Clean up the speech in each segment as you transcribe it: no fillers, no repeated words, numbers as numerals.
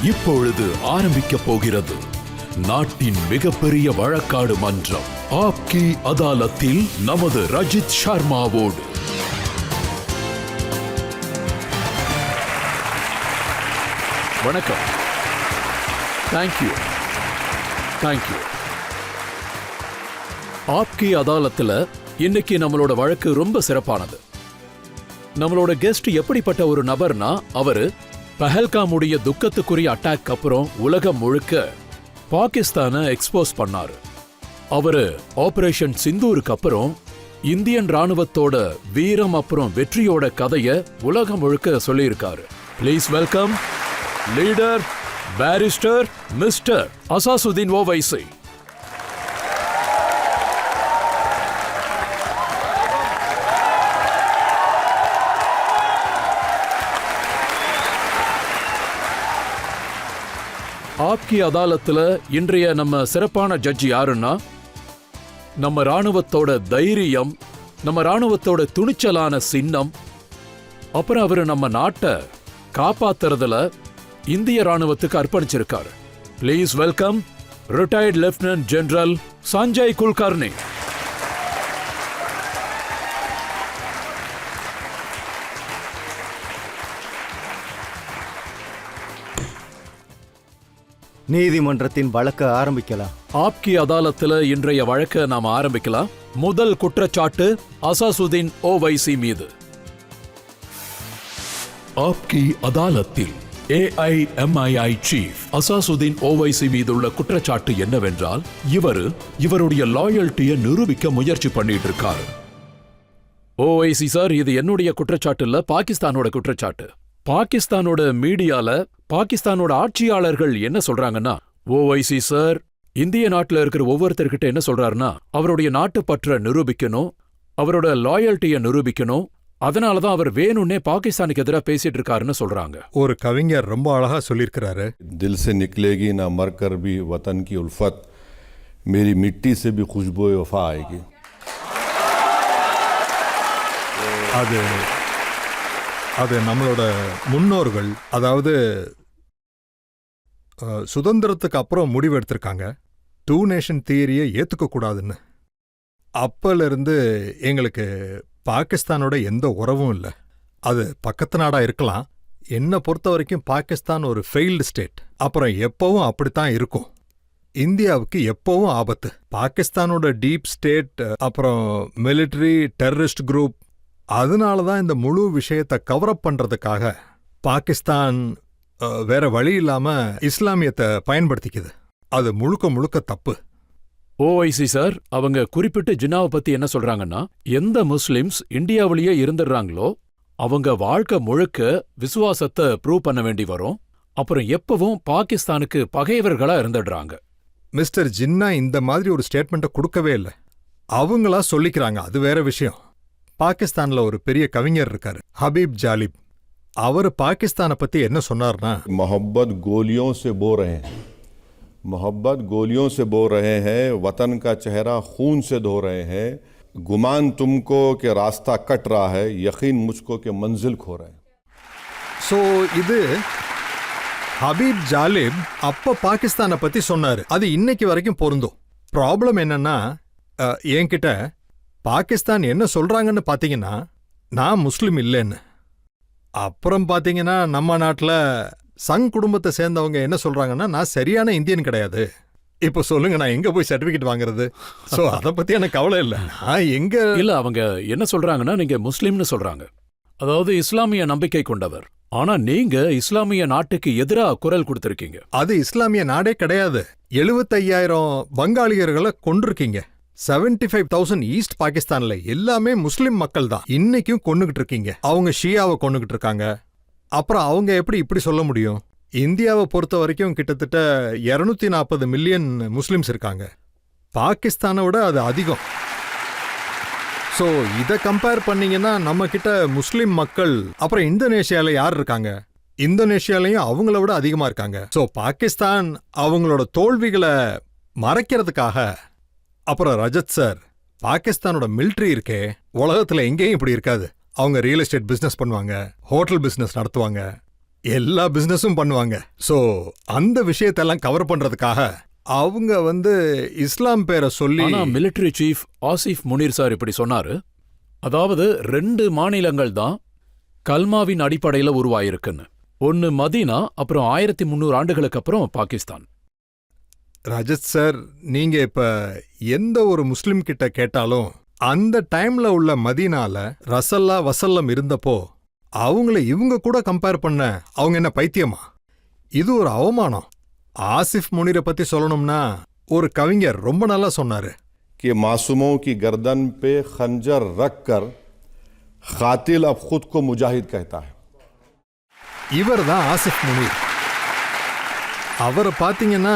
இப்பொழுது ஆரம்பிக்கப் போகிறது நாட்டின் மிகப்பெரிய வழக்காடு மன்றம். ஆப்கி அதாலத்தில் நமது ரஜித் சர்மாவோடு. வணக்கம். தேங்க்யூ. ஆப்கி அதாலத்துல இன்னைக்கு நம்மளோட வழக்கு ரொம்ப சிறப்பானது. நம்மளோட கெஸ்ட் எப்படிப்பட்ட ஒரு நபர்னா, அவரு பஹல்காமுடைய துக்கத்துக்குரிய அட்டாக் அப்புறம் உலகம் முழுக்க பாகிஸ்தானை எக்ஸ்போஸ் பண்ணாரு. அவரு ஆபரேஷன் சிந்தூருக்கு அப்புறம் இந்தியன் ராணுவத்தோட வீரம் அப்புறம் வெற்றியோட கதைய உலகம் முழுக்க சொல்லியிருக்காரு. Please welcome leader barrister mister Asaduddin Owaisi. Aapki அதாலத்துல இன்றைய நம்ம சிறப்பான ஜட்ஜி யாருன்னா, நம்ம ராணுவத்தோட தைரியம், நம்ம ராணுவத்தோட துணிச்சலான சின்னம், அப்புறம் அவரு நம்ம நாட்டை காப்பாத்துறதுல இந்திய ராணுவத்துக்கு அர்ப்பணிச்சிருக்காரு. Please welcome retired lieutenant general Sanjay Kulkarni. நீதிமன்றத்தின் வழக்க ஆரம்பிக்கலாம். ஆப்கி அதாலத்துல இன்றைய வழக்க நாம ஆரம்பிக்கலாம். முதல் குற்றச்சாட்டு அசாசுதீன் ஓவைசி மீது. ஆப்கி அதாலத்தில் AIMII சீஃப் அசாசுதீன் ஓவைசி மீதுள்ள குற்றச்சாட்டு என்னவென்றால், இவருடைய லாயல்ட்டியை நிரூபிக்க முயற்சி பண்ணிட்டு இருக்காரு. ஓவைசி சார், இது என்னுடைய குற்றச்சாட்டு இல்ல, பாகிஸ்தானோட குற்றச்சாட்டு. பாகிஸ்தானோட மீடியால பாகிஸ்தானோட ஆட்சியாளர்கள் என்ன சொல்றாங்கன்னா, ஓவைசி சார் இந்திய நாட்டுல இருக்கிற ஒவ்வொருத்தர்கிட்ட என்ன சொல்றாருன்னா, அவருடைய நாட்டு பற்ற நிரூபிக்கணும், அவரோட லாயல்ட்டியை நிரூபிக்கணும், அதனாலதான் அவர் வேணும்னே பாகிஸ்தானுக்கு எதிராக பேசிட்டு இருக்காருன்னு சொல்றாங்க. ஒரு கவிஞர் ரொம்ப அழகா சொல்லியிருக்கிறாரு, दिल से निकलेगी ना मरकर भी वतन की उल्फत, मेरी मिट्टी से भी खुशबू वफा आएगी. அது நம்மளோட முன்னோர்கள், அதாவது சுதந்திரத்துக்கு அப்புறம் முடிவு எடுத்திருக்காங்க, 2 நேஷன் தியரியை ஏத்துக்க கூடாதுன்னு. அப்பல இருந்து எங்களுக்கு பாகிஸ்தானோட எந்த உறவும் இல்லை. அது பக்கத்து நாடா இருக்கலாம். என்னை பொறுத்த வரைக்கும் பாகிஸ்தான் ஒரு ஃபெயில்டு ஸ்டேட். அப்புறம் எப்பவும் அப்படித்தான் இருக்கும். இந்தியாவுக்கு எப்பவும் ஆபத்து. பாகிஸ்தானோட டீப் ஸ்டேட், அப்புறம் மிலிட்டரி டெரரிஸ்ட் குரூப், அதனால தான் இந்த முழு விஷயத்தை கவரப் பண்றதுக்காக பாகிஸ்தான் வேற வழி இல்லாம இஸ்லாமியத்தை பயன்படுத்திக்குது. அது முழுக்க முழுக்க தப்பு. ஓவைசி சார், அவங்க குறிப்பிட்டு ஜின்னாவை பத்தி என்ன சொல்றாங்கன்னா, எந்த முஸ்லிம்ஸ் இந்தியாவிலேயே இருந்துடுறாங்களோ அவங்க வாழ்க்கை முழுக்க விசுவாசத்தை ப்ரூவ் பண்ண வேண்டி வரும். அப்புறம் எப்பவும் பாகிஸ்தானுக்கு பகைவர்களா இருந்துடுறாங்க. மிஸ்டர் ஜின்னா இந்த மாதிரி ஒரு ஸ்டேட்மெண்ட்டை கொடுக்கவே இல்லை. அவங்களா சொல்லிக்கிறாங்க, அது வேற விஷயம். பாகிஸ்தான்ல ஒரு பெரிய கவிஞர் இருக்காரு, ஹபீப் ஜாலிப். அவர் பாகிஸ்தானை பத்தி என்ன சொன்னார்னா, मोहब्बत गोलियों से बो रहे हैं, मोहब्बत गोलियों से बो रहे हैं, वतन का चेहरा खून से धो रहे हैं, गुमान तुमको के रास्ता कट रहा है, यकीन मुझको के मंजिल खो रहे हैं. ஸோ இது ஹபீப் ஜாலிப் அப்ப பாகிஸ்தானை பத்தி சொன்னாரு. அது இன்னைக்கு வரைக்கும் பொருந்தும். ப்ராப்ளம் என்னன்னா, என்கிட்ட பாகிஸ்தான் என்ன சொல்றாங்கன்னு பாத்தீங்கன்னா, நான் முஸ்லிம் இல்லைன்னு. அப்புறம் பாத்தீங்கன்னா நம்ம நாட்டில் சங் குடும்பத்தை சேர்ந்தவங்க என்ன சொல்றாங்கன்னா, நான் சரியான இந்தியன் கிடையாது. இப்போ சொல்லுங்க, நான் எங்க போய் சர்டிபிகேட் வாங்குறது? சோ அத பத்தி எனக்கு கவலை இல்லை. நான் எங்க இல்ல, அவங்க என்ன சொல்றாங்கன்னா, நீங்க முஸ்லிம்னு சொல்றாங்க, அதாவது இஸ்லாமிய நம்பிக்கை கொண்டவர். ஆனா நீங்க இஸ்லாமிய நாட்டுக்கு எதிராக குரல் கொடுத்திருக்கீங்க. அது இஸ்லாமிய நாடே கிடையாது. 75,000 பங்காளியர்களை கொண்டிருக்கீங்க. 75,000 ஈஸ்ட் பாகிஸ்தான்ல எல்லாமே முஸ்லிம் மக்கள் தான். இன்னைக்கும் கொன்னுகிட்டு இருக்கீங்க. அவங்க ஷியாவை கொன்னுகிட்டு இருக்காங்க. அப்புறம் அவங்க எப்படி இப்படி சொல்ல முடியும்? இந்தியாவை பொறுத்த வரைக்கும் கிட்டத்தட்ட 240 மில்லியன் முஸ்லிம்ஸ் இருக்காங்க. பாகிஸ்தானை விட அது அதிகம். ஸோ இதை கம்பேர் பண்ணீங்கன்னா நம்ம கிட்ட முஸ்லிம் மக்கள், அப்புறம் இந்தோனேஷியால யார் இருக்காங்க? இந்தோனேஷியாலையும் அவங்கள விட அதிகமா இருக்காங்க. ஸோ பாகிஸ்தான் அவங்களோட தோல்விகளை மறைக்கிறதுக்காக. அப்புறம் ரஜத் சார், பாகிஸ்தானோட மிலிட்ரி இருக்கே, உலகத்துல எங்கேயும் இப்படி இருக்காது. அவங்க ரியல் எஸ்டேட் பிசினஸ் பண்ணுவாங்க, ஹோட்டல் பிசினஸ் நடத்துவாங்க, எல்லா பிசினஸும் பண்ணுவாங்க. சோ அந்த விஷயத்தெல்லாம் கவர் பண்றதுக்காக அவங்க இஸ்லாம் பேரை சொல்லி ஆனா military chief Asif Munir sir இப்படி சொன்னாரு. அதாவது 2 மாநிலங்கள் தான் கல்மாவின் அடிப்படையில உருவாயிருக்குன்னு. ஒன்னு மதீனா, அப்புறம் 1300 ஆண்டுகளுக்கு அப்புறம் பாகிஸ்தான். ரஜத் சார், நீங்க இப்ப எந்த ஒரு முஸ்லிம் கிட்ட கேட்டாலும் அந்த டைம்ல உள்ள மதீனால ரசல்லா வசல்லம் இருந்தப்போ அவங்கள இவங்க கூட கம்பேர் பண்ண அவங்க என்ன பைத்தியமா? இது ஒரு அவமானம். ஆசிஃப் முனீரை பத்தி சொல்லணும்னா ஒரு கவிஞர் ரொம்ப நல்லா சொன்னாரு. कि मासूमों की गर्दन पे खंजर रख कर कातिल अब खुद को मुजाहिद कहता है. இவர் தான் ஆசிஃப் முனீர். அவரை பாத்தீங்கன்னா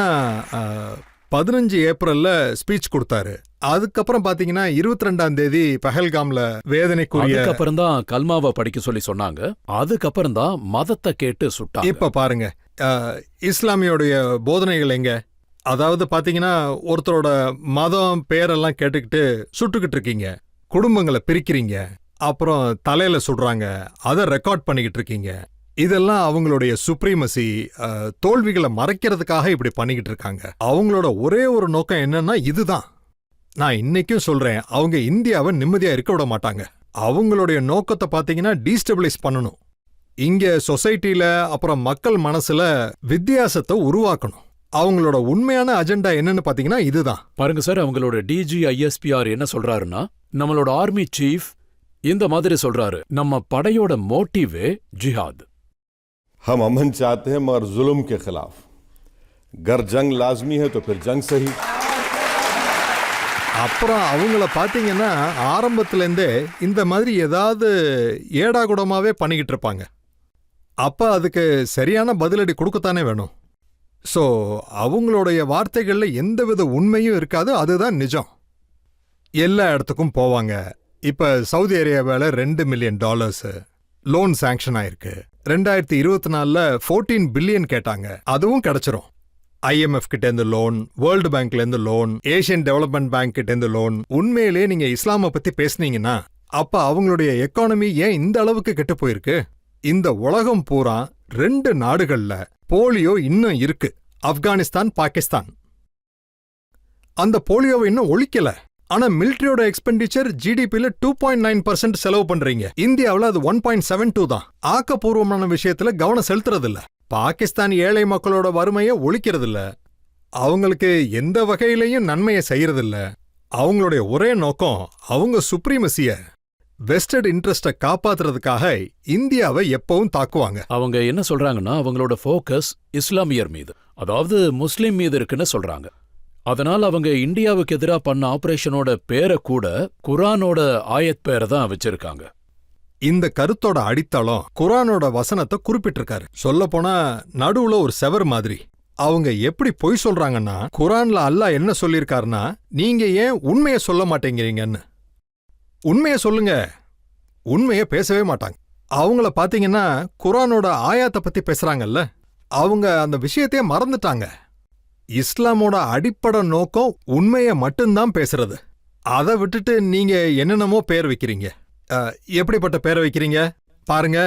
15 ஏப்ரல்ல ஸ்பீச் கொடுத்தாரு. அதுக்கப்புறம் பாத்தீங்கன்னா 22ஆம் தேதி பஹல்காம்ல வேதனைக்குரிய. அதுக்கப்புறம் தான் கல்மாவை படிக்க சொல்லி சொன்னாங்க. அதுக்கப்புறம் தான் மதத்தை கேட்டு சுட்டாங்க. இப்ப பாருங்க, இஸ்லாமியோடைய போதனைகள் எங்க? அதாவது பாத்தீங்கன்னா ஒருத்தரோட மதம் பேரெல்லாம் கேட்டுக்கிட்டு சுட்டுக்கிட்டு இருக்கீங்க, குடும்பங்களை பிரிக்கிறீங்க, அப்புறம் தலையில சுடுறாங்க, அதை ரெக்கார்ட் பண்ணிக்கிட்டு இருக்கீங்க. இதெல்லாம் அவங்களுடைய சுப்ரீமசி தோல்விகளை மறைக்கிறதுக்காக இப்படி பண்ணிக்கிட்டு இருக்காங்க. அவங்களோட ஒரே ஒரு நோக்கம் என்னன்னா இதுதான். நான் இன்னைக்கும் சொல்றேன், அவங்க இந்தியாவை நிம்மதியா இருக்க விட மாட்டாங்க. அவங்களுடைய நோக்கத்தை பாத்தீங்கன்னா டீஸ்டபிளைஸ் பண்ணணும். இங்க சொசைட்டில அப்புறம் மக்கள் மனசுல வித்தியாசத்தை உருவாக்கணும். அவங்களோட உண்மையான அஜெண்டா என்னன்னு பாத்தீங்கன்னா இதுதான். பாருங்க சார், அவங்களோட டிஜி ஐஎஸ்பிஆர் என்ன சொல்றாருன்னா, நம்மளோட ஆர்மி சீஃப் இந்த மாதிரி சொல்றாரு, நம்ம படையோட மோட்டிவே ஜிஹாத். हम अमन चाहते हैं मगर जुल्म के खिलाफ. गर जंग लाजमी है तो फिर जंग सही. அப்புறம் அவங்கள பாத்தீங்கன்னா ஆரம்பத்திலேருந்தே இந்த மாதிரி ஏதாவது ஏடாகுடமாவே பண்ணிக்கிட்டு இருப்பாங்க. அப்ப அதுக்கு சரியான பதிலடி கொடுக்கத்தானே வேணும். சோ அவங்களுடைய வார்த்தைகள்ல எந்தவித உண்மையும் இருக்காது, அதுதான் நிஜம். எல்லா இடத்துக்கும் போவாங்க. இப்ப சவுதி அரேபியாவில் $2 மில்லியன் லோன் சாங்ஷன் ஆயிருக்கு. 2024ல 14 பில்லியன் கேட்டாங்க, அதுவும் கிடைச்சிரும். IMF கிட்ட இருந்து லோன், வேர்ல்டு பேங்க்ல இருந்து லோன், ஏசியன் டெவலப்மெண்ட் பேங்க் கிட்ட இருந்து லோன். உண்மையிலே நீங்க இஸ்லாமை பத்தி பேசுனீங்கன்னா அப்ப அவங்களுடைய எக்கானமி ஏன் இந்த அளவுக்கு கெட்டு போயிருக்கு? இந்த உலகம் பூரா 2 நாடுகள்ல போலியோ இன்னும் இருக்கு, ஆப்கானிஸ்தான், பாகிஸ்தான். அந்த போலியோவை இன்னும் ஒழிக்கல. ஆனா மிலிட்டரியோட எக்ஸ்பெண்டிச்சர் ஜிடிபில 2.9% செலவு பண்றீங்க. இந்தியாவில் அது 1.72 தான். ஆக்கப்பூர்வமான விஷயத்துல கவனம் செலுத்துறது இல்ல. பாகிஸ்தான் ஏழை மக்களோட வறுமையை ஒழிக்கிறது இல்ல. அவங்களுக்கு எந்த வகையிலையும் நன்மையை செய்யறது இல்ல. அவங்களுடைய ஒரே நோக்கம் அவங்க சுப்ரீமசிய, வெஸ்டட் இன்ட்ரெஸ்ட காப்பாத்துறதுக்காக இந்தியாவை எப்பவும் தாக்குவாங்க. அவங்க என்ன சொல்றாங்கன்னா, அவங்களோட ஃபோக்கஸ் இஸ்லாமியர் மீது, அதாவது முஸ்லிம் மீது இருக்குன்னு சொல்றாங்க. அதனால அவங்க இந்தியாவுக்கு எதிராக பண்ண ஆபரேஷனோட பேரை கூட குரானோட ஆயத் பேரை தான் வச்சிருக்காங்க. இந்த கருத்தோட அடித்தளம் குரானோட வசனத்தை குறிப்பிட்டிருக்காரு. சொல்ல போனா நடுவுல ஒரு செவர் மாதிரி. அவங்க எப்படி பொய் சொல்றாங்கன்னா, குரான்ல அல்லாஹ் என்ன சொல்லியிருக்காருன்னா, நீங்க ஏன் உண்மையை சொல்ல மாட்டேங்கிறீங்கன்னு. உண்மையை சொல்லுங்க. உண்மையை பேசவே மாட்டாங்க. அவங்கள பாத்தீங்கன்னா குரானோட ஆயாத்தை பத்தி பேசுறாங்கல்ல, அவங்க அந்த விஷயத்தையே மறந்துட்டாங்க. இஸ்லாமோட அடிப்படை நோக்கம் உண்மையை மட்டும்தான் பேசுறது. அதை விட்டுட்டு நீங்க என்னென்னமோ பேர் வைக்கிறீங்க. எப்படிப்பட்ட பேரை வைக்கிறீங்க பாருங்க.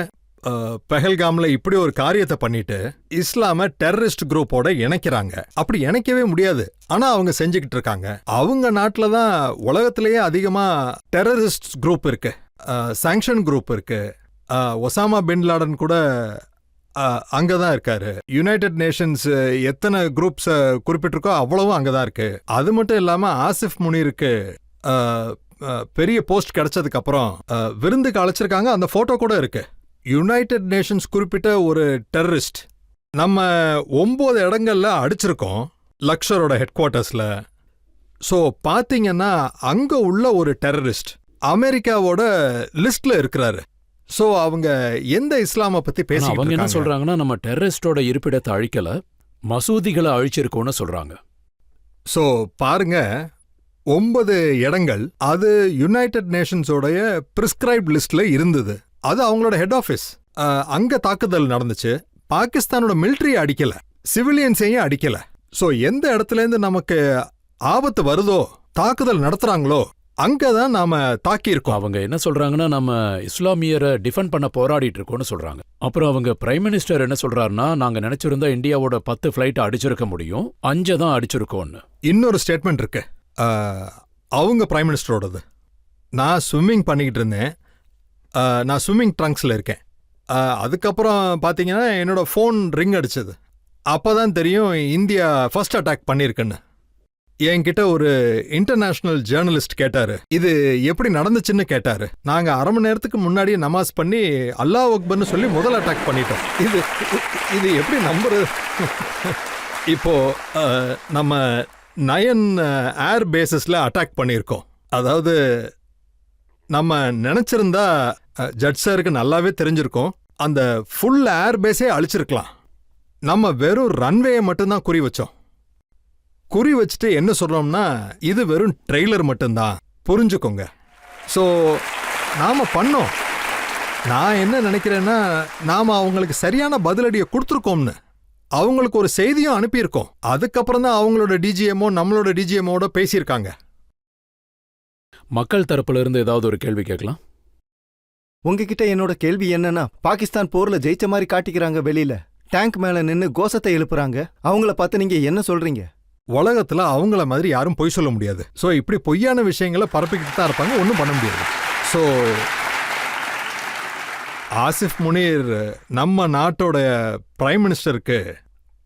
பெஹல்காம்ல இப்படி ஒரு காரியத்தை பண்ணிட்டு இஸ்லாம டெரரிஸ்ட் குரூப்போட இணைக்கிறாங்க. அப்படி இணைக்கவே முடியாது, ஆனா அவங்க செஞ்சுக்கிட்டு இருக்காங்க. அவங்க நாட்டில தான் உலகத்திலேயே அதிகமா டெரரிஸ்ட் குரூப் இருக்கு, சாங்ஷன் குரூப் இருக்கு. ஒசாமா பின் லாடன் கூட அங்கதான் இருக்காரு. யுனைடெட் நேஷன்ஸ் எத்தனை குரூப்ஸ் குறிப்பிட்டிருக்கோ அவ்வளவும் அங்கதான் இருக்கு. அது மட்டும் இல்லாம ஆசிஃப் முனீருக்கு பெரிய போஸ்ட் கிடைச்சதுக்கு அப்புறம் விருந்துக்கு அழைச்சிருக்காங்க. அந்த போட்டோ கூட இருக்கு. யுனைடெட் நேஷன்ஸ் குறிப்பிட்ட ஒரு டெரரிஸ்ட் நம்ம 9 இடங்கள்ல அடிச்சிருக்கோம், லக்ஷரோட ஹெட் குவார்ட்டர்ஸ்ல. சோ பாத்தீங்கன்னா அங்க உள்ள ஒரு டெரரிஸ்ட் அமெரிக்காவோட லிஸ்ட்ல இருக்கிறாரு. சோ அவங்க எந்த இஸ்லாம பத்தி பேசிட்டு அவங்க என்ன இருக்காங்க? சொல்றாங்கன்னா, நம்ம டெரரிஸ்டோட இருப்பிடத்தை அழிக்கல, மசூதிகளை அழிச்சிருக்கோம்னு சொல்றாங்க. சோ பாருங்க, 9 இடங்கள் அது யுனைடெட் நேஷன்ஸோடைய பிரிஸ்கிரைப்ட் லிஸ்ட்ல இருந்தது. அது அவங்களோட ஹெட் ஆபீஸ். அங்க தாக்குதல் நடந்துச்சு. பாகிஸ்தானோட மிலிட்டரி அடிக்கல, சிவிலியன்ஸையும் அடிக்கல. சோ எந்த இடத்துல இருந்து நமக்கு ஆபத்து வருதோ, தாக்குதல் நடத்துறாங்களோ அங்கதான் நாம தாக்கியிருக்கோம். அவங்க என்ன சொல்றாங்கன்னா, நம்ம இஸ்லாமியரை டிஃபெண்ட் பண்ண போராடிட்டு இருக்கோம்னு சொல்றாங்க. அப்புறம் அவங்க பிரைம் மினிஸ்டர் என்ன சொல்றாருன்னா, நாங்க நினைச்சிருந்தா இந்தியாவோட 10 ஃபிளைட் அடிச்சிருக்க முடியும், 5 தான் அடிச்சிருக்கோம்னு. இன்னொரு ஸ்டேட்மெண்ட் இருக்கு அவங்க பிரைம் மினிஸ்டரோடது. நான் ஸ்விம்மிங் பண்ணிக்கிட்டு இருந்தேன். நான் ஸ்விம்மிங் ட்ரங்க்ஸில் இருக்கேன். அதுக்கப்புறம் பார்த்தீங்கன்னா என்னோட ஃபோன் ரிங் அடிச்சது. அப்போ தான் தெரியும் இந்தியா ஃபர்ஸ்ட் அட்டாக் பண்ணியிருக்குன்னு. என்கிட்ட ஒரு இன்டர்நேஷனல் ஜேர்னலிஸ்ட் கேட்டாரு, இது எப்படி நடந்துச்சுன்னு கேட்டாரு. நாங்கள் அரை மணி நேரத்துக்கு முன்னாடியே நமாஸ் பண்ணி அல்லாஹ் அக்பர்னு சொல்லி முதல் அட்டாக் பண்ணிட்டோம். இது எப்படி நம்புறது? இப்போ நம்ம 9 ஏர் பேசஸில் அட்டாக் பண்ணியிருக்கோம். அதாவது நம்ம நினைச்சிருந்தா ஜட்ஜ் சாருக்கு நல்லாவே தெரிஞ்சிருக்கோம், அந்த ஃபுல் ஏர் பேஸே அழிச்சிருக்கலாம். நம்ம வெறும் ரன்வேயை மட்டும்தான் குறி வச்சோம். குறி வச்சுட்டு என்ன சொல்றோம்னா, இது வெறும் ட்ரெய்லர் மட்டும்தான், புரிஞ்சுக்கோங்க. ஸோ நாம பண்ணோம். நான் என்ன நினைக்கிறேன்னா, நாம அவங்களுக்கு சரியான பதிலடியை கொடுத்துருக்கோம்னு. அவங்களுக்கு ஒரு செய்தியும் அனுப்பியிருக்கோம். அதுக்கப்புறம் தான் அவங்களோட டிஜிஎம்ஓ நம்மளோட டிஜிஎம்ஓட பேசியிருக்காங்க. மக்கள் தரப்புல இருந்து ஏதாவது ஒரு கேள்வி கேட்கலாம். உங்ககிட்ட என்னோட கேள்வி என்னன்னா, பாகிஸ்தான் போர்ல ஜெயிச்ச மாதிரி காட்டிக்கிறாங்க, வெளியில டேங்க் மேல நின்னு கோஷத்தை எழுப்புறாங்க. அவங்கள பார்த்து நீங்க என்ன சொல்றீங்க? உலகத்துல அவங்கள மாதிரி யாரும் பொய் சொல்ல முடியாது. ஸோ இப்படி பொய்யான விஷயங்களை பரப்பிக்கிட்டு தான் இருப்பாங்க, ஒன்றும் பண்ண முடியாது. ஸோ ஆசிஃப் முனீர் நம்ம நாட்டோட பிரைம் மினிஸ்டருக்கு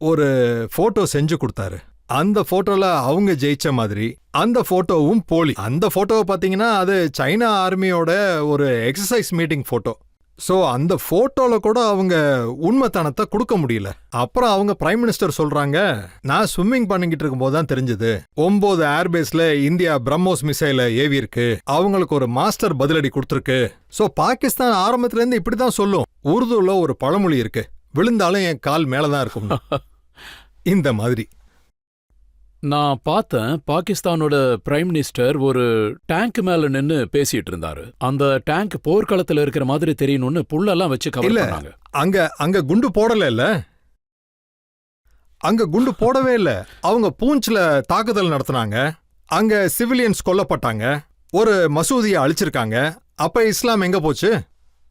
ஒரு போட்டோ செஞ்சு கொடுத்தாரு. அந்த போட்டோல அவங்க ஜெயிச்ச மாதிரி, அந்த போட்டோவும் போலி. அந்த போட்டோவை பார்த்தீங்கன்னா அது சைனா ஆர்மியோட ஒரு எக்ஸசைஸ் மீட்டிங் போட்டோ. ஸோ அந்த போட்டோல கூட அவங்க உண்மைத்தனத்தை கொடுக்க முடியல. அப்புறம் அவங்க பிரைம் மினிஸ்டர் சொல்றாங்க, நான் ஸ்விம்மிங் பண்ணிக்கிட்டு இருக்கும்போது தான் தெரிஞ்சது 9 ஏர்பேஸ்ல இந்தியா பிரம்மோஸ் மிசைல ஏவி இருக்கு, அவங்களுக்கு ஒரு மாஸ்டர் பதிலடி கொடுத்துருக்கு. ஸோ பாகிஸ்தான் ஆரம்பத்துல இருந்து இப்படிதான் சொல்லும். உருதுல ஒரு பழமொழி இருக்கு, விழுந்தாலும் என் கால் மேலதான் இருக்கும். இந்த மாதிரி நான் பார்த்தேன், பாகிஸ்தானோட பிரைம் மினிஸ்டர் ஒரு டேங்க் மேல நின்னு பேசிட்டு இருந்தாரு. அந்த டேங்க் போர்க்களத்துல இருக்கிற மாதிரி தெரியணும்னு புல்லெல்லாம் வச்சு கவர் பண்ணாங்க. அங்க குண்டு போடல இல்ல, அங்க குண்டு போடவே இல்ல. அவங்க பூஞ்ச்ல தாக்குதல் நடத்தினாங்க, அங்க சிவிலியன்ஸ் கொல்லப்பட்டாங்க, ஒரு மசூதியை அழிச்சிருக்காங்க. அப்ப இஸ்லாம் எங்க போச்சு?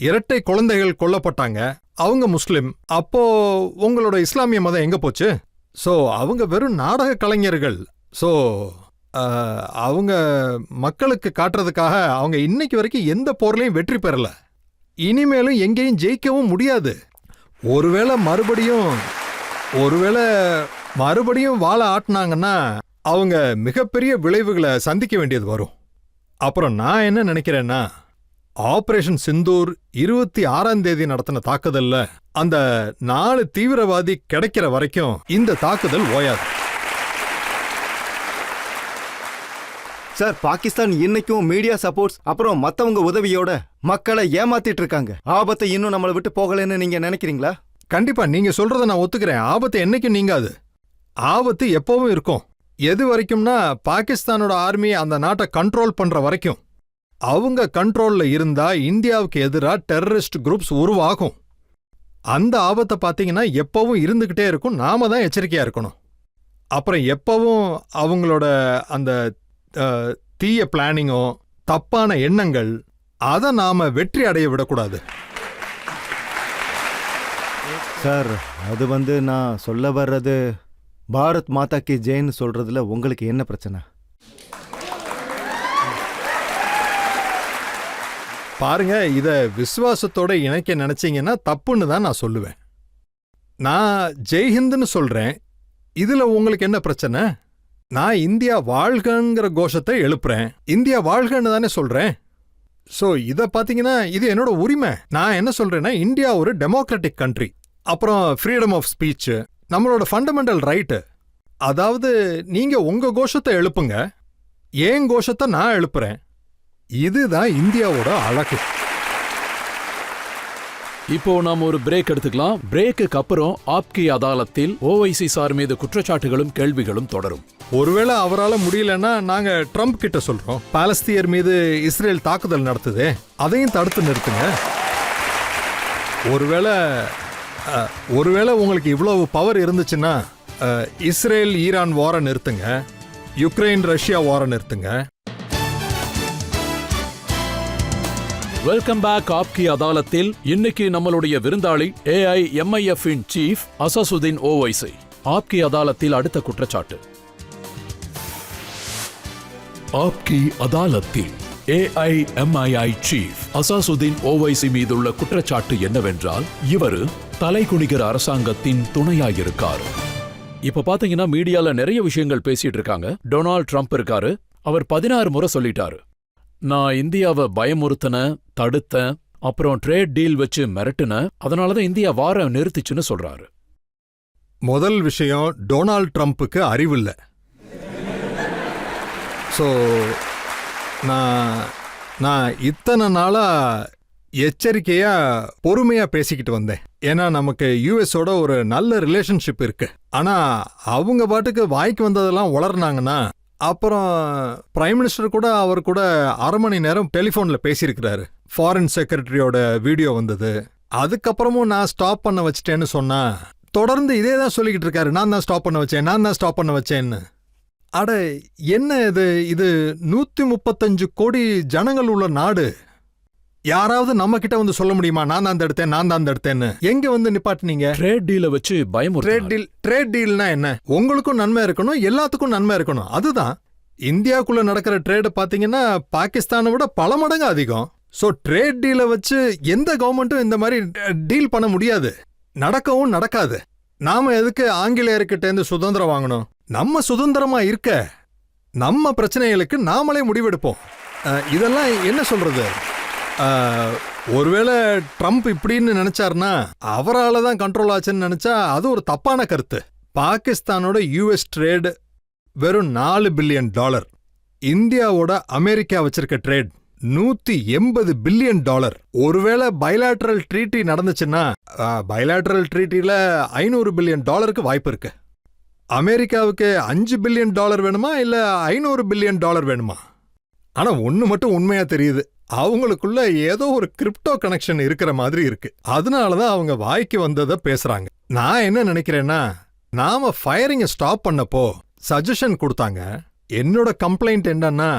இரட்டை குழந்தைகள் கொல்லப்பட்டாங்க, அவங்க முஸ்லிம். அப்போ உங்களோட இஸ்லாமிய மதம் எங்க போச்சு? ஸோ அவங்க வெறும் நாடக கலைஞர்கள். ஸோ அவங்க மக்களுக்கு காட்டுறதுக்காக அவங்க இன்னைக்கு வரைக்கும் எந்த போர்லையும் வெற்றி பெறல, இனிமேலும் எங்கேயும் ஜெயிக்கவும் முடியாது. ஒருவேளை மறுபடியும் வாழ ஆட்டினாங்கன்னா அவங்க மிகப்பெரிய விளைவுகளை சந்திக்க வேண்டியது வரும். அப்புறம் நான் என்ன நினைக்கிறேன்னா, ஆபரேஷன் சிந்தூர் 26ஆம் தேதி நடத்தின தாக்குதல்ல அந்த 4 தீவிரவாதி கிடைக்கிற வரைக்கும் இந்த தாக்குதல் ஓயாது. சார், பாகிஸ்தான் இன்னைக்கும் மீடியா சப்போர்ட்ஸ் அப்புறம் மத்தவங்க உதவியோட மக்களை ஏமாத்திட்டு இருக்காங்க. ஆபத்தை இன்னும் நம்மளை விட்டு போகலன்னு நீங்க நினைக்கிறீங்களா? கண்டிப்பா நீங்க சொல்றத நான் ஒத்துக்கிறேன். ஆபத்து என்னைக்கும் நீங்காது, ஆபத்து எப்பவும் இருக்கும். எது வரைக்கும்னா, பாகிஸ்தானோட ஆர்மி அந்த நாட்டை கண்ட்ரோல் பண்ற வரைக்கும். அவங்க கண்ட்ரோல்ல இருந்தா இந்தியாவுக்கு எதிராக டெரரிஸ்ட் குரூப்ஸ் உருவாகும். அந்த ஆபத்தை பார்த்தீங்கன்னா எப்பவும் இருந்துகிட்டே இருக்கும். நாம தான் எச்சரிக்கையா இருக்கணும். அப்புறம் எப்பவும் அவங்களோட அந்த தீய பிளானிங்கோ தப்பான எண்ணங்கள், அதை நாம வெற்றி அடைய விடக்கூடாது. சார், அது நான் சொல்ல வர்றது, பாரத் மாதா கி ஜெயின்னு சொல்றதுல உங்களுக்கு என்ன பிரச்சனை? பாருங்க, இத விசுவாசத்தோட இணைக்க நினைச்சீங்கன்னா தப்புன்னு தான் நான் சொல்லுவேன். நான் ஜெய்ஹிந்துன்னு சொல்றேன், இதுல உங்களுக்கு என்ன பிரச்சனை? நான் இந்தியா வாழ்கங்கிற கோஷத்தை எழுப்புறேன், இந்தியா வாழ்கன்னு தானே சொல்றேன். ஸோ இதை பார்த்தீங்கன்னா இது என்னோட உரிமை. நான் என்ன சொல்றேன்னா, இந்தியா ஒரு டெமோக்ராட்டிக் கண்ட்ரி, அப்புறம் ஃப்ரீடம் ஆஃப் ஸ்பீச் நம்மளோட ஃபண்டமெண்டல் ரைட்டு. அதாவது நீங்க உங்க கோஷத்தை எழுப்புங்க, ஏன் கோஷத்தை நான் எழுப்புறேன். இதுதான் இந்தியாவோட அழகு. இப்போ நாம ஒரு பிரேக் எடுத்துக்கலாம். பிரேக்குக்கு அப்புறம் ஆப்கி அதாலத்தில் ஓவைசி சார் மீது குற்றச்சாட்டுகளும் கேள்விகளும் தொடரும். ஒருவேளை அவரால் முடியலன்னா நாங்க ட்ரம்ப் கிட்ட சொல்றோம், பாலஸ்தீனர் மீது இஸ்ரேல் தாக்குதல் நடத்துதே, அதையும் தடுத்து நிறுத்துங்க. ஒருவேளை உங்களுக்கு இவ்வளவு பவர் இருந்துச்சுன்னா இஸ்ரேல் ஈரான் வார நிறுத்துங்க, யுக்ரைன் ரஷ்யா வார நிறுத்துங்க. வெல்கம் பேக் ஆப்கி அதாலத்தில். இன்னைக்கு நம்மளுடைய விருந்தாளி AIMIF இன் சீஃப் அசாசுதீன் ஓவைசி. ஆப்கி அதாலத்தில் அடுத்த குற்றச்சாட்டு. ஆப்கி அதாலத்தில் AIMII சீஃப் அசாசுதீன் ஓவைசி மீதுள்ள குற்றச்சாட்டு என்னவென்றால், இவரு தலைகுனிகர் அரசாங்கத்தின் துணையாயிருக்காரு. இப்ப பாத்தீங்கன்னா மீடியால நிறைய விஷயங்கள் பேசிட்டு இருக்காங்க. டொனால்ட் ட்ரம்ப் இருக்காரு. அவர் 16 முறை சொல்லிட்டாரு, நான் இந்தியாவை பயமுறுத்தின, தடுத்தேன், அப்புறம் ட்ரேட் டீல் வச்சு மிரட்டுன, அதனாலதான் இந்தியா வார நிறுத்திச்சுன்னு சொல்றாரு. முதல் விஷயம், டொனால்ட் ட்ரம்ப்புக்கு அறிவில்லை. ஸோ நான் இத்தனை நாளா எச்சரிக்கையா பொறுமையா பேசிக்கிட்டு வந்தேன். ஏன்னா நமக்கு யூஎஸோட ஒரு நல்ல ரிலேஷன்ஷிப் இருக்கு. ஆனா அவங்க பாட்டுக்கு வாய்க்கு வந்ததெல்லாம் உளர்னாங்கன்னா, அப்புறம் பிரைம் மினிஸ்டர் கூட அவர் கூட 1/2 மணி நேரம் டெலிஃபோன்ல பேசியிருக்கிறாரு. ஃபாரின் செக்ரட்டரியோட வீடியோ வந்தது. அதுக்கப்புறமும் நான் ஸ்டாப் பண்ண வச்சிட்டேன்னு சொன்னா, தொடர்ந்து இதே தான் சொல்லிக்கிட்டு இருக்காரு, நான் தான் ஸ்டாப் பண்ண வச்சேன்னு. அட என்ன இது 135 கோடி ஜனங்கள் உள்ள நாடு. யாராவது நம்ம கிட்ட வந்து சொல்ல முடியுமா, நான் தான் எடுத்தேன்னு? எங்க வந்து நிப்பாட்டினீங்க? ட்ரேட் டீல வச்சு ட்ரேட் டீல்னா என்ன? உங்களுக்கும் நன்மை இருக்கணும், எல்லாத்துக்கும் நன்மை இருக்கணும். அதுதான். இந்தியாவுக்குள்ள நடக்கிற ட்ரேட் பாத்தீங்கன்னா பாகிஸ்தானை விட பல மடங்கு அதிகம். சோ ட்ரேட் டீல வச்சு எந்த கவர்மெண்ட்டும் இந்த மாதிரி டீல் பண்ண முடியாது, நடக்கவும் நடக்காது. நாம எதுக்கு ஆங்கிலேயர்கிட்ட இருந்து சுதந்திரம் வாங்கணும்? நம்ம சுதந்திரமா இருக்க நம்ம பிரச்சனைகளுக்கு நாமளே முடிவெடுப்போம். இதெல்லாம் என்ன சொல்றது? ஒருவேளை ட்ரம்ப் இப்படின்னு நினைச்சாருன்னா, அவரால தான் கண்ட்ரோல் ஆச்சுன்னு நினைச்சா அது ஒரு தப்பான கருத்து. பாகிஸ்தானோட யூஎஸ் ட்ரேட் வெறும் $4 பில்லியன். இந்தியாவோட அமெரிக்கா வச்சிருக்க ட்ரேட் $180 பில்லியன். ஒருவேளை பைலாட்டரல் ட்ரீட்டி நடந்துச்சுன்னா, பைலாட்டரல் ட்ரீட்டில $500 பில்லியன் வாய்ப்பு இருக்கு. அமெரிக்காவுக்கு $5 பில்லியன் வேணுமா இல்ல $500 பில்லியன் வேணுமா? ஆனா ஒண்ணு மட்டும் உண்மையா தெரியுது, அவங்களுக்குள்ள ஏதோ ஒரு கிரிப்டோ கனெக்ஷன் இருக்கிற மாதிரி இருக்கு. அதனாலதான் அவங்க வாய்க்கு வந்ததை பேசுறாங்க. நான் என்ன நினைக்கிறேன்னா, நாம ஃபயரிங்க ஸ்டாப் பண்ணப்போ சஜஷன் கொடுத்தாங்க. என்னோட கம்ப்ளைண்ட் என்னன்னா,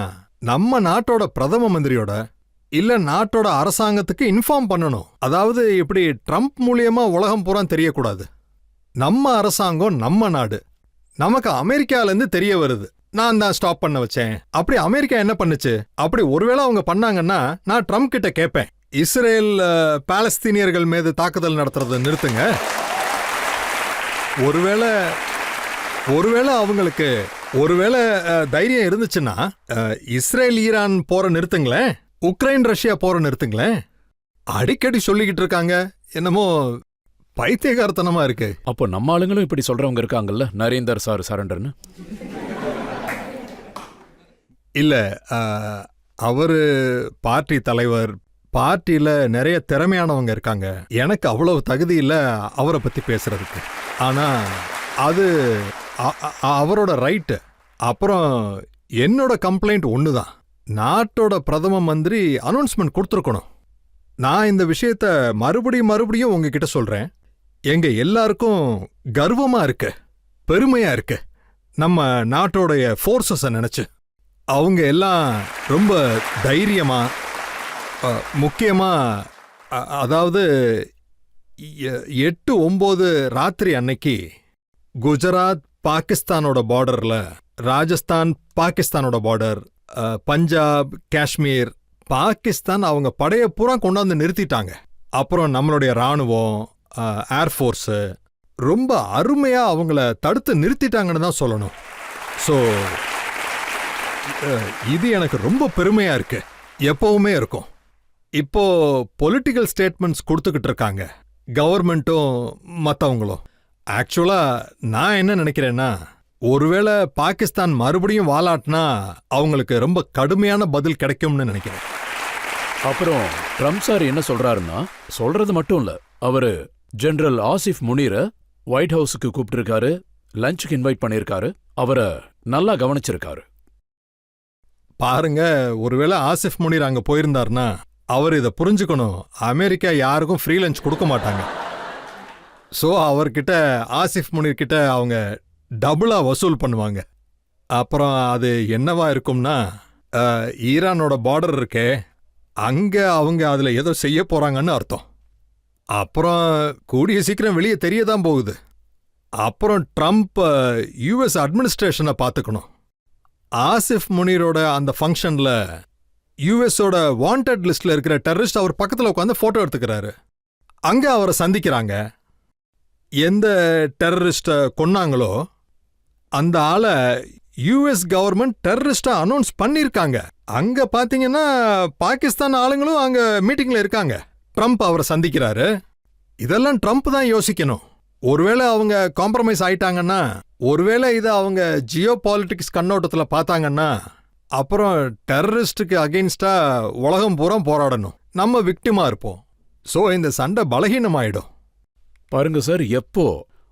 நம்ம நாட்டோட பிரதம மந்திரியோட இல்ல நாட்டோட அரசாங்கத்துக்கு இன்ஃபார்ம் பண்ணணும். அதாவது இப்படி ட்ரம்ப் மூலியமா உலகம் பூரா தெரியக்கூடாது. நம்ம அரசாங்கம், நம்ம நாடு, நமக்கு அமெரிக்கால இருந்து தெரிய வருது, நான் தான் ஸ்டாப் பண்ண வச்சேன். அப்படி அமெரிக்கா என்ன பண்ணுச்சு? அப்படி ஒருவேளை அவங்க பண்ணாங்கன்னா நான் ட்ரம்ப் கிட்ட கேட்பேன், இஸ்ரேல் பாலஸ்தீனியர்கள் மீது தாக்குதல் நடத்துறதை நிறுத்துங்க. ஒருவேளை அவங்களுக்கு தைரியம் இருந்துச்சுன்னா இஸ்ரேல் ஈரான் போற நிறுத்துங்களேன், உக்ரைன் ரஷ்யா போற நிறுத்துங்களேன். அடிக்கடி சொல்லிக்கிட்டு இருக்காங்க, என்னமோ பைத்தியகாரத்தனமா இருக்கு. அப்போ நம்ம ஆளுங்களும் இப்படி சொல்றவங்க இருக்காங்கல்ல, நரேந்தர் சார் சரண்டர்னு. இல்ல, அவரு பார்ட்டி தலைவர், பார்ட்டியில நிறைய திறமையானவங்க இருக்காங்க. எனக்கு அவ்வளவு தகுதி இல்ல அவரை பத்தி பேசுறதுக்கு. ஆனா அது அவரோட ரைட்டு. அப்புறம் என்னோட கம்ப்ளைண்ட் ஒண்ணுதான், நாட்டோட பிரதம மந்திரி அனௌன்ஸ்மெண்ட் கொடுத்துருக்கணும். நான் இந்த விஷயத்த மறுபடியும் உங்ககிட்ட சொல்றேன். எங்க எல்லாருக்கும் கர்வமா இருக்கு, பெருமையா இருக்கு நம்ம நாட்டோடைய ஃபோர்ஸஸ நினைச்சு. அவங்க எல்லாம் ரொம்ப தைரியமா, முக்கியமா அதாவது 8-9 ராத்திரி அன்னைக்கு குஜராத் பாகிஸ்தானோட பார்டர்ல, ராஜஸ்தான் பாகிஸ்தானோட பார்டர், பஞ்சாப், காஷ்மீர், பாகிஸ்தான் அவங்க படைய பூரா கொண்டாந்து நிறுத்திட்டாங்க. அப்புறம் நம்மளுடைய ராணுவம், ஏர்ஃபோர்ஸு ரொம்ப அருமையா அவங்கள தடுத்து நிறுத்திட்டாங்கன்னு தான் சொல்லணும். ஸோ இது எனக்கு ரொம்ப பெருமையா இருக்கு, எப்பவுமே இருக்கும். இப்போ பொலிட்டிக்கல் ஸ்டேட்மெண்ட்ஸ் கொடுத்துக்கிட்டு இருக்காங்க கவர்மெண்ட்டும் மற்றவங்களும். ஆக்சுவலா நான் என்ன நினைக்கிறேன்னா, ஒருவேளை பாகிஸ்தான் மறுபடியும் வாலாட்டினா அவங்களுக்கு ரொம்ப கடுமையான பதில் கிடைக்கும்னு நினைக்கிறேன். அப்புறம் ட்ரம்ப் சார் என்ன சொல்றாருன்னா, சொல்றது மட்டும் இல்ல, அவரு ஜெனரல் ஆசிஃப் முனீரை ஒயிட் ஹவுஸுக்கு கூப்பிட்டிருக்காரு, லஞ்சுக்கு இன்வைட் பண்ணியிருக்காரு, அவரை நல்லா கவனிச்சிருக்காரு. பாருங்க, ஒருவேளை ஆசிஃப் முனீர் அங்க போயிருந்தாருன்னா அவர் இதை புரிஞ்சுக்கணும், அமெரிக்கா யாருக்கும் ஃப்ரீ லஞ்ச் கொடுக்க மாட்டாங்க. ஸோ அவர்கிட்ட, ஆசிஃப் முனீர் கிட்ட அவங்க டபுளா வசூல் பண்ணுவாங்க. அப்புறம் அது என்னவா இருக்கும்னா, ஈரானோட பார்டர் இருக்கே, அங்க அவங்க அதுல ஏதோ செய்ய போறாங்கன்னு அர்த்தம். அப்புறம் கூடிய சீக்கிரம் வெளியே தெரியதான் போகுது. அப்புறம் ட்ரம்ப் யுஎஸ் அட்மினிஸ்ட்ரேஷனை பார்த்துக்கணும். ஆசிஃப் முனீரோட அந்த ஃபங்க்ஷன்ல யுஎஸோட வாண்டட் லிஸ்ட்ல இருக்கிற டெரரிஸ்ட் அவர் பக்கத்துல உட்காந்து போட்டோ எடுத்துக்கிறாரு. அங்க அவரை சந்திக்கிறாங்க. எந்த டெரரிஸ்ட கொன்னாங்களோ அந்த ஆளை யுஎஸ் கவர்மெண்ட் டெரரிஸ்டா அனௌன்ஸ் பண்ணிருக்காங்க. அங்க பாத்தீங்கன்னா பாகிஸ்தான் ஆளுங்களும் அங்க மீட்டிங்ல இருக்காங்க. ட்ரம்ப் அவரை சந்திக்கிறாரு. இதெல்லாம் ட்ரம்ப் தான் யோசிக்கணும். ஒருவேளை அவங்க காம்ப்ரமைஸ் ஆயிட்டாங்கன்னா, ஒருவேளை இதை அவங்க ஜியோ பாலிட்டிக்ஸ் கண்ணோட்டத்தில் பார்த்தாங்கன்னா, அப்புறம் டெரரிஸ்டுக்கு அகெயின்ஸ்டா உலகம் பூரா போராடணும். நம்ம விக்டிமா இருப்போம். ஸோ இந்த சண்டை பலகீனமாயிடும். பாருங்க சார், எப்போ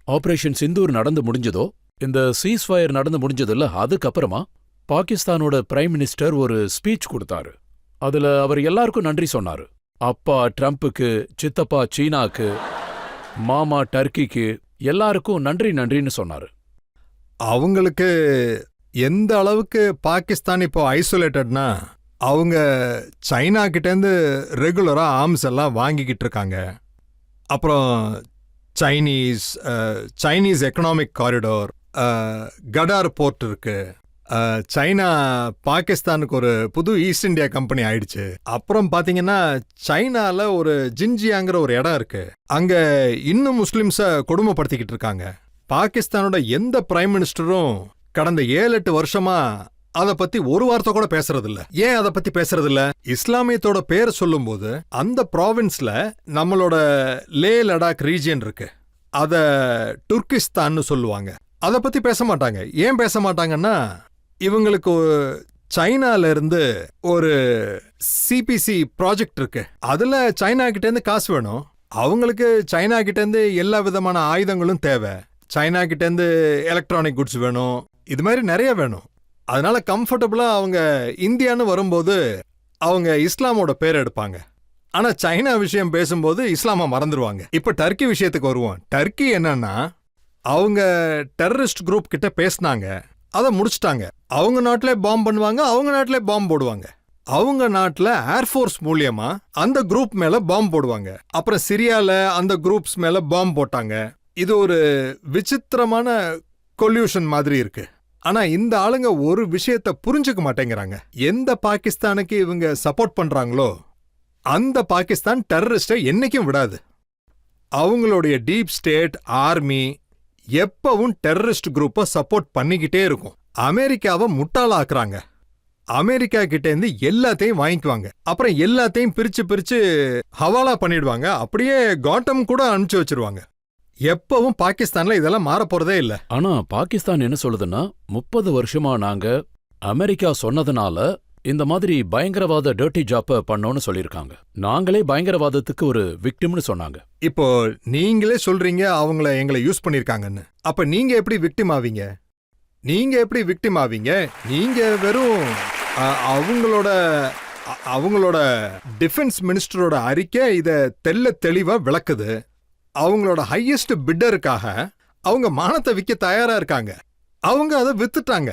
ஆபரேஷன் சிந்தூர் நடந்து முடிஞ்சதோ, இந்த சீஸ்ஃபயர் நடந்து முடிஞ்சதில்ல, அதுக்கப்புறமா பாகிஸ்தானோட பிரைம் மினிஸ்டர் ஒரு ஸ்பீச் கொடுத்தாரு. அதுல அவர் எல்லாருக்கும் நன்றி சொன்னாரு. அப்பா ட்ரம்ப்புக்கு, சித்தப்பா சீனாக்கு, மாமா டர்க்கிக்கு, எல்லாருக்கும் நன்றி நன்றின்னு சொன்னாரு. அவங்களுக்கு எந்த அளவுக்கு பாகிஸ்தான் இப்போ ஐசோலேட்டட்னா, அவங்க சைனா கிட்டேருந்து ரெகுலரா ஆர்ம்ஸ் எல்லாம் வாங்கிக்கிட்டு இருக்காங்க. அப்புறம் Chinese economic corridor, Qatar board இருக்கு. சைனா பாகிஸ்தானுக்கு ஒரு புது ஈஸ்ட் இந்தியா கம்பெனி ஆயிடுச்சு. அப்புறம் பாத்தீங்கன்னா சைனால ஒரு ஜின்ஜியாங்கிற ஒரு இடம் இருக்கு. அங்க இன்னும் முஸ்லிம்ஸ கொடுமைப்படுத்திக்கிட்டு இருக்காங்க. பாகிஸ்தானோட எந்த பிரைம் மினிஸ்டரும் கடந்த 7-8 வருஷமா அதை பத்தி ஒரு வார்த்தை கூட பேசுறது இல்ல. ஏன் அதை பத்தி பேசுறது இல்ல? இஸ்லாமியத்தோட பேர் சொல்லும் போது அந்த ப்ராவின்ஸ்ல நம்மளோட லே லடாக் ரீஜியன் இருக்கு, அத துர்கிஸ்தான்னு சொல்லுவாங்க. அதை பத்தி பேச மாட்டாங்க. ஏன் பேச மாட்டாங்கன்னா, இவங்களுக்கு சைனால இருந்து ஒரு சிபிசி ப்ராஜெக்ட் இருக்கு. அதுல சைனா கிட்ட இருந்து காசு வேணும். அவங்களுக்கு சைனா கிட்ட இருந்து எல்லா விதமான ஆயுதங்களும் தேவை. சைனா கிட்ட இருந்து எலக்ட்ரானிக் குட்ஸ் வேணும். இது மாதிரி நிறைய வேணும். அதனால கம்ஃபர்டபுளா அவங்க இந்தியான்னு வரும்போது அவங்க இஸ்லாமோட பேர் எடுப்பாங்க. ஆனா சைனா விஷயம் பேசும்போது இஸ்லாமா மறந்துடுவாங்க. இப்ப டர்க்கி விஷயத்துக்கு வருவோம். டர்க்கி என்னன்னா, அவங்க டெரரிஸ்ட் குரூப் கிட்ட பேசினாங்க, அதை முடிச்சிட்டாங்க. அவங்க நாட்டிலே பாம்பு பண்ணுவாங்க, அவங்க நாட்டிலே பாம்பு போடுவாங்க. அவங்க நாட்டுல ஏர்ஃபோர்ஸ் மூலியமா அந்த குரூப் மேல பாம்பு போடுவாங்க. அப்புறம் சிரியால அந்த குரூப்ஸ் மேல பாம்பு போட்டாங்க. இது ஒரு விசித்திரமான கொல்யூஷன் மாதிரி இருக்கு. ஆனா இந்த ஆளுங்க ஒரு விஷயத்த புரிஞ்சுக்க மாட்டேங்கிறாங்க. எந்த பாகிஸ்தானுக்கு இவங்க சப்போர்ட் பண்றாங்களோ அந்த பாகிஸ்தான் டெரரிஸ்டை என்னைக்கும் விடாது. அவங்களுடைய டீப் ஸ்டேட் ஆர்மி எப்பவும் டெரரிஸ்ட் குரூப்பை சப்போர்ட் பண்ணிக்கிட்டே இருக்கும். அமெரிக்காவை முட்டாளாக்குறாங்க. அமெரிக்கா கிட்ட இருந்து எல்லாத்தையும் வாங்கிக்குவாங்க. அப்புறம் எல்லாத்தையும் பிரிச்சு பிரிச்சு ஹவாலா பண்ணிடுவாங்க. அப்படியே காட்டம் கூட அனுப்பிச்சு வச்சிருவாங்க. எப்பவும் பாகிஸ்தான்ல இதெல்லாம் மாற போறதே இல்ல. ஆனா பாகிஸ்தான் என்ன சொல்லுதுன்னா, 30 வருஷமா நாங்க அமெரிக்கா சொன்னதுனால இந்த மாதிரி பயங்கரவாத டர்ட்டி ஜாப்ப பண்ணோம்னு சொல்லியிருக்காங்க. நாங்களே பயங்கரவாதத்துக்கு ஒரு விக்டிம்னு சொன்னாங்க. இப்போ நீங்களே சொல்றீங்க அவங்கள எங்களை யூஸ் பண்ணிருக்காங்கன்னு. அப்ப நீங்க எப்படி விக்டிம் ஆவீங்க? நீங்க வெறும் அவங்களோட டிஃபென்ஸ் மினிஸ்டரோட அறிக்கை இத தெள்ள தெளிவா விளக்குது. அவங்களோட ஹையஸ்ட் பிட்டருக்காக அவங்க மானத்தை விற்க தயாரா இருக்காங்க. அவங்க அதை வித்துட்டாங்க.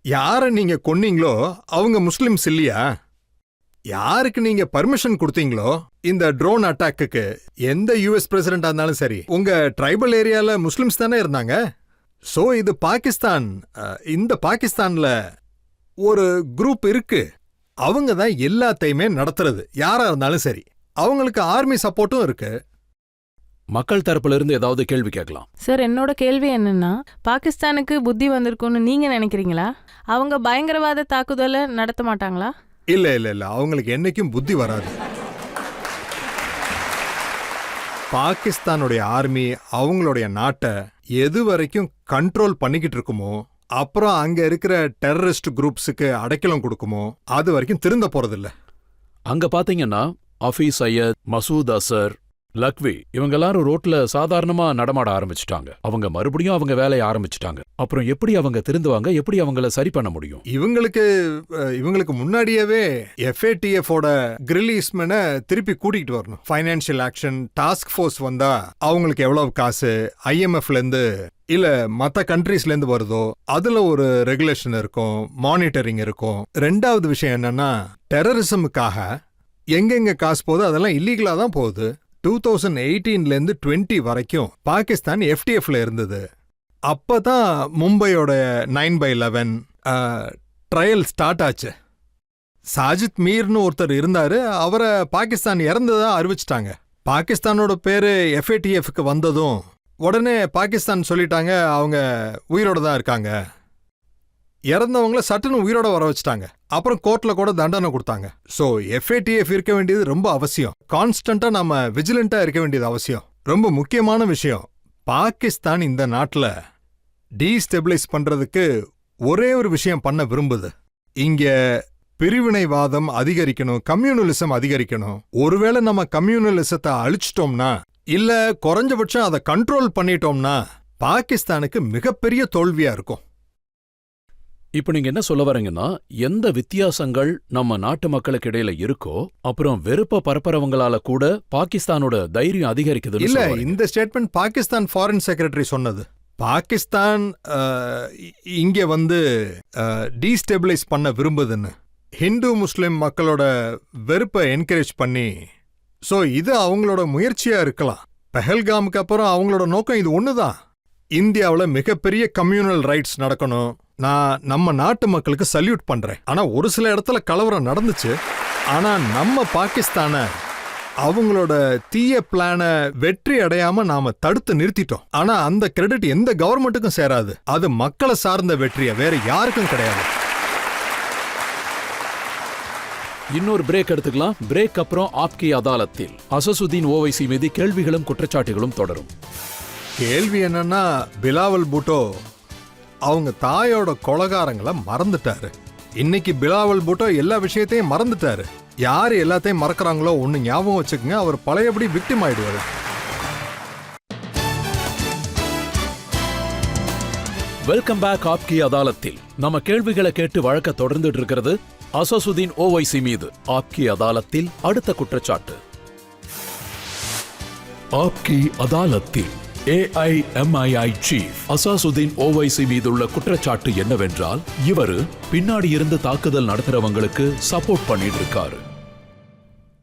யார நீங்க கொன்னீங்களோ அவங்க முஸ்லிம்ஸ் இல்லையா? யாருக்கு நீங்க பர்மிஷன் கொடுத்தீங்களோ இந்த ட்ரோன் அட்டாக்குக்கு, எந்த யுஎஸ் பிரசிடென்டா இருந்தாலும் சரி, உங்க ட்ரைபல் ஏரியால முஸ்லிம்ஸ் தானே இருந்தாங்க. சோ இது பாகிஸ்தான். இந்த பாகிஸ்தான்ல ஒரு குரூப் இருக்கு. அவங்க தான் எல்லாத்தையுமே நடத்துறது. யாரா இருந்தாலும் சரி, அவங்களுக்கு ஆர்மி சப்போர்ட்டும் இருக்கு. மக்கள் தரப்புல இருந்து ஏதாவது கேள்வி கேட்கலாம். சார், என்னோட கேள்வி என்னன்னா, பாகிஸ்தானுக்கு புத்தி வந்திருக்கும்னு நீங்க நினைக்கிறீங்களா? அவங்க பயங்கரவாத தாக்குதலை நடத்த மாட்டாங்களா? இல்ல அவங்களுக்கு என்னைக்கும் புத்தி வராது. பாகிஸ்தானுடைய ஆர்மி அவங்களுடைய நாட்டை எது வரைக்கும் கண்ட்ரோல் பண்ணிக்கிட்டு இருக்குமோ, அப்புறம் அங்க இருக்கிற டெரரிஸ்ட் குரூப்ஸுக்கு அடைக்கலம் கொடுக்குமோ, அது வரைக்கும் திருந்த போறதில்ல. அங்க பாத்தீங்கன்னா ஹஃபீஸ் சையத், மசூத் அசர், லக்வி இவங்க எல்லாரும் ரோட்ல சாதாரணமா நடமாட ஆரம்பிச்சுட்டாங்க. அவங்க மறுபடியும் அவங்க வேலையை ஆரம்பிச்சுட்டாங்க. அப்புறம் எப்படி அவங்க திருந்துவாங்க? எப்படி அவங்கள சரி பண்ண முடியும்? இவங்களுக்கு முன்னாடியவே FATF-ஓட கிரிலீஸ்மனை திருப்பி கூட்டிகிட்டு வரணும். ஃபைனான்சியல் ஆக்ஷன் டாஸ்க் ஃபோர்ஸ் வந்தா அவங்களுக்கு எவ்வளவு காசு, IMF-ல இருந்து இல்ல மற்ற கண்ட்ரீஸ்லேருந்து வருதோ அதுல ஒரு ரெகுலேஷன் இருக்கும், மானிட்டரிங் இருக்கும். ரெண்டாவது விஷயம் என்னன்னா, டெரரிசமுக்காக எங்கெங்க காசு போகுது அதெல்லாம் இல்லீகலா தான் போகுது. 2018லேருந்து 20 வரைக்கும் பாகிஸ்தான் FTFல இருந்தது. அப்பதான் மும்பையோட 9/11 ட்ரையல் ஸ்டார்ட் ஆச்சு. சாஜித் மீர்னு ஒருத்தர் இருந்தாரு, அவரை பாகிஸ்தான் இறந்ததா அறிவிச்சிட்டாங்க. பாகிஸ்தானோட பேரு FATFக்கு வந்ததும் உடனே பாகிஸ்தான் சொல்லிட்டாங்க அவங்க உயிரோட தான் இருக்காங்க. இறந்தவங்கள சட்டுன்னு உயிரோட வர வச்சுட்டாங்க. அப்புறம் கோர்ட்ல கூட தண்டனை கொடுத்தாங்க. ஸோ FATF இருக்க வேண்டியது ரொம்ப அவசியம். கான்ஸ்டன்டா நம்ம விஜிலண்டா இருக்க வேண்டியது அவசியம். ரொம்ப முக்கியமான விஷயம், பாகிஸ்தான் இந்த நாட்டில் டீஸ்டெபிளைஸ் பண்றதுக்கு ஒரே ஒரு விஷயம் பண்ண விரும்புது. இங்க பிரிவினைவாதம் அதிகரிக்கணும், கம்யூனலிசம் அதிகரிக்கணும். ஒருவேளை நம்ம கம்யூனலிசத்தை அழிச்சிட்டோம்னா, இல்ல குறைஞ்சபட்சம் அதை கண்ட்ரோல் பண்ணிட்டோம்னா பாகிஸ்தானுக்கு மிகப்பெரிய தோல்வியா இருக்கும். இப்ப நீங்க என்ன சொல்ல வரீங்கன்னா, எந்த வித்தியாசங்கள் நம்ம நாட்டு மக்களுக்கு இடையில இருக்கோ, அப்புறம் வெறுப்ப பரப்புறவங்களால கூட பாகிஸ்தானோட தைரியம் அதிகரிக்குது. இல்ல, இந்த ஸ்டேட்மெண்ட் பாகிஸ்தான் ஃபாரின் செக்ரட்டரி சொன்னது. பாகிஸ்தான் இங்க வந்து டீஸ்டெபிளைஸ் பண்ண விரும்புதுன்னு, ஹிந்து முஸ்லிம் மக்களோட வெறுப்பை என்கரேஜ் பண்ணி. ஸோ இது அவங்களோட முயற்சியா இருக்கலாம். பெஹல்காமுக்கு அப்புறம் அவங்களோட நோக்கம் இது ஒண்ணுதான். இந்தியாவில் மிகப்பெரிய கம்யூனல் ரைட்ஸ் நடக்கணும். நான் நம்ம நாட்டு மக்களுக்கு சல்யூட் பண்றேன். ஆனா ஒரு சில இடத்துல கலவரம் நடந்துச்சு. ஆனா நம்ம பாகிஸ்தானை அவங்களோட தீய பிளான வெற்றி அடையாம நாம தடுத்து நிறுத்திட்டோம். ஆனா அந்த கிரெடிட் எந்த கவர்மெண்ட்டுக்கும் சேராது. அது மக்களை சார்ந்த வெற்றியா வேற யாருக்கும் கிடையாது. இன்னொரு பிரேக் எடுத்துக்கலாம். பிரேக் அப்புறம் ஆப்கி அதாலத்தில் அசசுதீன் ஓவைசி மீது கேள்விகளும் குற்றச்சாட்டுகளும் தொடரும். கேள்வி என்னன்னா, பிலாவல் பூட்டோ அவங்க தாயோட கொலகாரங்களை மறந்துட்டாரு. இன்னைக்கு பிலாவல் பூட்டோ எல்லா விஷயத்தையும் மறந்துட்டாரு. யாரு எல்லாத்தையும் மறக்கறாங்களோ ஒன்னு ஞாபகம் வச்சுக்கோங்க, அவர் பழையபடி விக்டிம் ஆயிடுவாரு. Welcome back. ஆப்கி அதாலத்தில் நம்ம கேள்விகளை கேட்டு வழக்க தொடர்ந்துட்டு இருக்கிறது. அசசுதீன் ஓவைசி மீது ஆப்கி அதாலத்தில் அடுத்த குற்றச்சாட்டு. ஆப்கி அதாலத்தில் AIMII சீஃப் அசாசுதீன் ஓவைசி மீதுள்ள குற்றச்சாட்டு என்னவென்றால், இவரு பின்னாடி இருந்து தாக்குதல் நடத்துறவங்களுக்கு சப்போர்ட் பண்ணிட்டு இருக்காரு.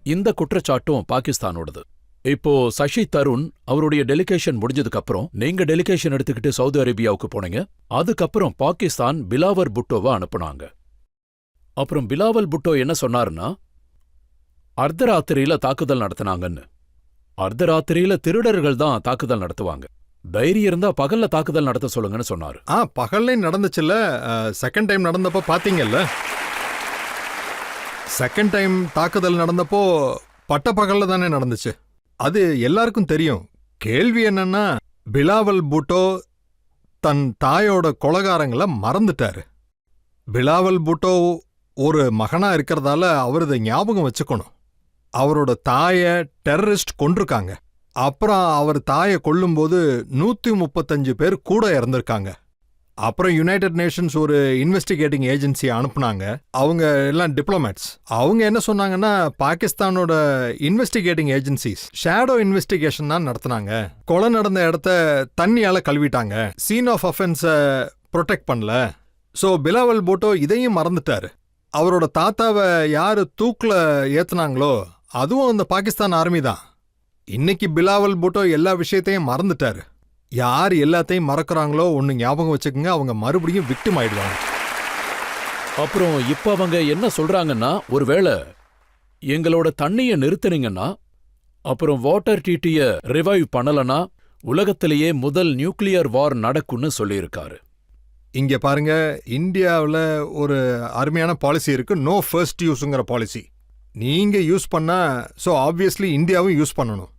இந்த குற்றச்சாட்டும் பாகிஸ்தானோடது. இப்போ சசி தருண் அவருடைய டெலிகேஷன் முடிஞ்சதுக்கு அப்புறம் நீங்க டெலிகேஷன் எடுத்துக்கிட்டு சவுதி அரேபியாவுக்கு போனீங்க. அதுக்கப்புறம் பாகிஸ்தான் பிலாவர் புட்டோவை அனுப்புனாங்க. அப்புறம் பிலாவல் புட்டோ என்ன சொன்னாருன்னா, அர்த்தராத்திரியில தாக்குதல் நடத்தினாங்கன்னு. அர்த்தராத்திரியில திருடர்கள் தான் தாக்குதல் நடத்துவாங்க, தைரியம் இருந்தா பகல்ல தாக்குதல் நடத்த சொல்லுங்கன்னு சொன்னாரு. பகல்லையும் நடந்துச்சுல்ல. செகண்ட் டைம் நடந்தப்போ பாத்தீங்கல்ல. செகண்ட் டைம் தாக்குதல் நடந்தப்போ பட்ட பகல்ல தானே நடந்துச்சு. அது எல்லாருக்கும் தெரியும். கேள்வி என்னன்னா, பிலாவல் பூட்டோ தன் தாயோட கொலகாரங்களை மறந்துட்டாரு. பிலாவல் பூட்டோ ஒரு மகனா இருக்கிறதால அவர் இதை ஞாபகம் வச்சுக்கணும். அவரோட தாய டெரரிஸ்ட் கொன்றிருக்காங்க. அப்புறம் அவர் தாயை கொல்லும்போது 135 பேர் கூட இறந்திருக்காங்க. அப்புறம் யுனைடெட் நேஷன்ஸ் ஒரு இன்வெஸ்டிகேட்டிங் ஏஜென்சி அனுப்புனாங்க. அவங்க எல்லாம் டிப்ளமேட்ஸ். அவங்க என்ன சொன்னாங்கன்னா, பாகிஸ்தானோட இன்வெஸ்டிகேட்டிங் ஏஜென்சிஸ் ஷேடோ இன்வெஸ்டிகேஷன் தான் நடத்தினாங்க. கொலை நடந்த இடத்த தண்ணியால கழுவிட்டாங்க. சீன் ஆஃப் அஃபென்ஸை ப்ரொடெக்ட் பண்ணல. ஸோ பிலாவல் பூட்டோ இதையும் மறந்துட்டாரு. அவரோட தாத்தாவை யாரு தூக்குல ஏத்துனாங்களோ அதுவும் அந்த பாகிஸ்தான் ஆர்மி தான். இன்னைக்கு பிலாவல் பூட்டோ எல்லா விஷயத்தையும் மறந்துட்டாரு. யார் எல்லாத்தையும் மறக்கறாங்களோ ஒன்னு ஞாபகம் வச்சுக்கோங்க, அவங்க மறுபடியும் விக்டிம் ஆயிடுவாங்க. அப்புறம் இப்ப அவங்க என்ன சொல்றாங்கன்னா, ஒருவேளை எங்களோட தண்ணிய நிறுத்தினீங்கன்னா, அப்புறம் வாட்டர் டிடிய ரிவைவ் பண்ணலனா உலகத்திலேயே முதல் நியூக்ளியர் வார் நடக்கும்னு சொல்லியிருக்காரு. இங்க பாருங்க, இந்தியாவில் ஒரு அருமையான பாலிசி இருக்கு, நோ ஃபர்ஸ்ட் யூஸ்ங்கிற பாலிசி. நீங்க யூஸ் பண்ணா ஸோ ஆப்வியஸ்லி இந்தியாவும் யூஸ் பண்ணணும்.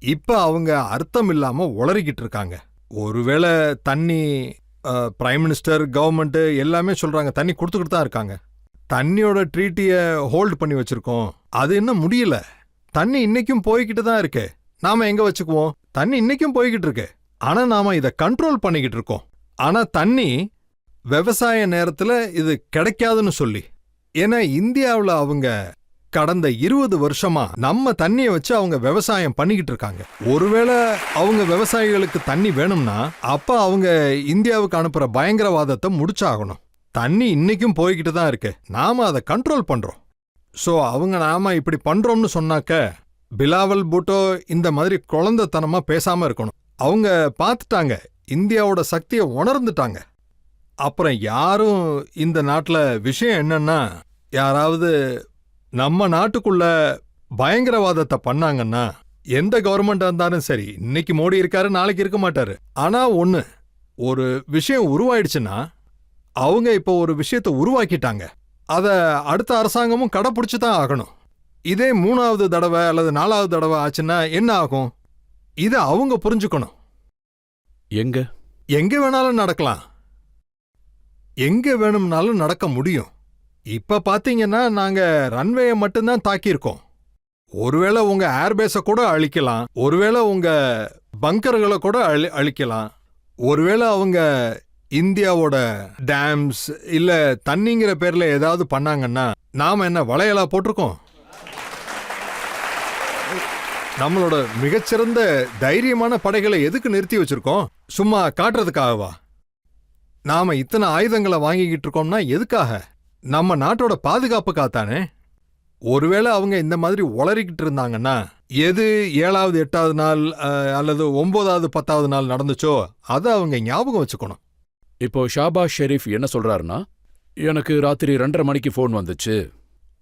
இப்ப அவங்க அர்த்தம் இல்லாம உளறிக்கிட்டு இருக்காங்க. ஒருவேளை தண்ணி பிரைம் மினிஸ்டர் கவர்மெண்ட் எல்லாமே சொல்றாங்க தண்ணி கொடுத்துக்கிட்டு தான் இருக்காங்க. தண்ணியோட ட்ரீட்டியை ஹோல்டு பண்ணி வச்சிருக்கோம், அது இன்னும் முடியல. தண்ணி இன்னைக்கும் போய்கிட்டு தான் இருக்கு. நாம எங்க வச்சுக்குவோம்? தண்ணி இன்னைக்கும் போய்கிட்டு இருக்கு. ஆனா நாம இதை கண்ட்ரோல் பண்ணிக்கிட்டு இருக்கோம். ஆனா தண்ணி விவசாய நேரத்துல இது கிடைக்காதுன்னு சொல்லி, ஏன்னா இந்தியாவில் அவங்க கடந்த 20 வருஷமா நம்ம தண்ணியை வச்சு அவங்க விவசாயம் பண்ணிக்கிட்டு இருக்காங்க. ஒருவேளை அவங்க விவசாயிகளுக்கு தண்ணி வேணும்னா அப்ப அவங்க இந்தியாவுக்கு அனுப்புற பயங்கரவாதத்தை முடிச்சாகணும். தண்ணி இன்னைக்கும் போய்கிட்டு தான் இருக்கு. நாம அதை கண்ட்ரோல் பண்றோம். சோ அவங்க நாம இப்படி பண்றோம்னு சொன்னாக்க பிலாவல் பூட்டோ இந்த மாதிரி குழந்தைத்தனமா பேசாம இருக்கணும். அவங்க பார்த்துட்டாங்க, இந்தியாவோட சக்தியை உணர்ந்துட்டாங்க. அப்புறம் யாரும் இந்த நாட்டுல விஷயம் என்னன்னா, யாராவது நம்ம நாட்டுக்குள்ள பயங்கரவாதத்தை பண்ணாங்கன்னா எந்த கவர்மெண்ட் இருந்தாலும் சரி, இன்னைக்கு மோடி இருக்காரு நாளைக்கு இருக்க மாட்டாரு. ஆனா ஒரு விஷயம் உருவாயிடுச்சுன்னா அவங்க இப்போ ஒரு விஷயத்தை உருவாக்கிட்டாங்க. அத அடுத்த அரசாங்கமும் கடைப்பிடிச்சு தான் ஆகணும். இதே 3வது தடவை அல்லது 4வது தடவை ஆச்சுன்னா என்ன ஆகும்? இதை அவங்க புரிஞ்சுக்கணும். எங்க வேணாலும் நடக்கலாம், எங்க வேணும்னாலும் நடக்க முடியும். இப்ப பாத்தீங்கன்னா நாங்க ரன்வேயை மட்டும்தான் தாக்கியிருக்கோம். ஒருவேளை உங்க ஏர்பேஸ கூட அழிக்கலாம், ஒருவேளை உங்க பங்கர்களை கூட அழிக்கலாம், ஒருவேளை அவங்க இந்தியாவோட டேம்ஸ் இல்ல தண்ணிங்கிற பேர்ல ஏதாவது பண்ணாங்கன்னா நாம என்ன வளையலா போட்டிருக்கோம்? நம்மளோட மிகச்சிறந்த தைரியமான படைகளை எதுக்கு நிறுத்தி வச்சிருக்கோம்? சும்மா காட்டுறதுக்காகவா? நாம இத்தனை ஆயுதங்களை வாங்கிக்கிட்டு இருக்கோம்னா எதுக்காக? நம்ம நாட்டோட பாதுகாப்புக்காகத்தானே. ஒருவேளை அவங்க இந்த மாதிரி உளறிக்கிட்டு இருந்தாங்கன்னா எது 7வது 8வது நாள் அல்லது 9வது 10வது நாள் நடந்துச்சோ அதை அவங்க ஞாபகம் வச்சுக்கணும். இப்போ ஷாபாஸ் ஷெரீப் என்ன சொல்றாருன்னா, எனக்கு ராத்திரி 2:30 மணிக்கு ஃபோன் வந்துச்சு,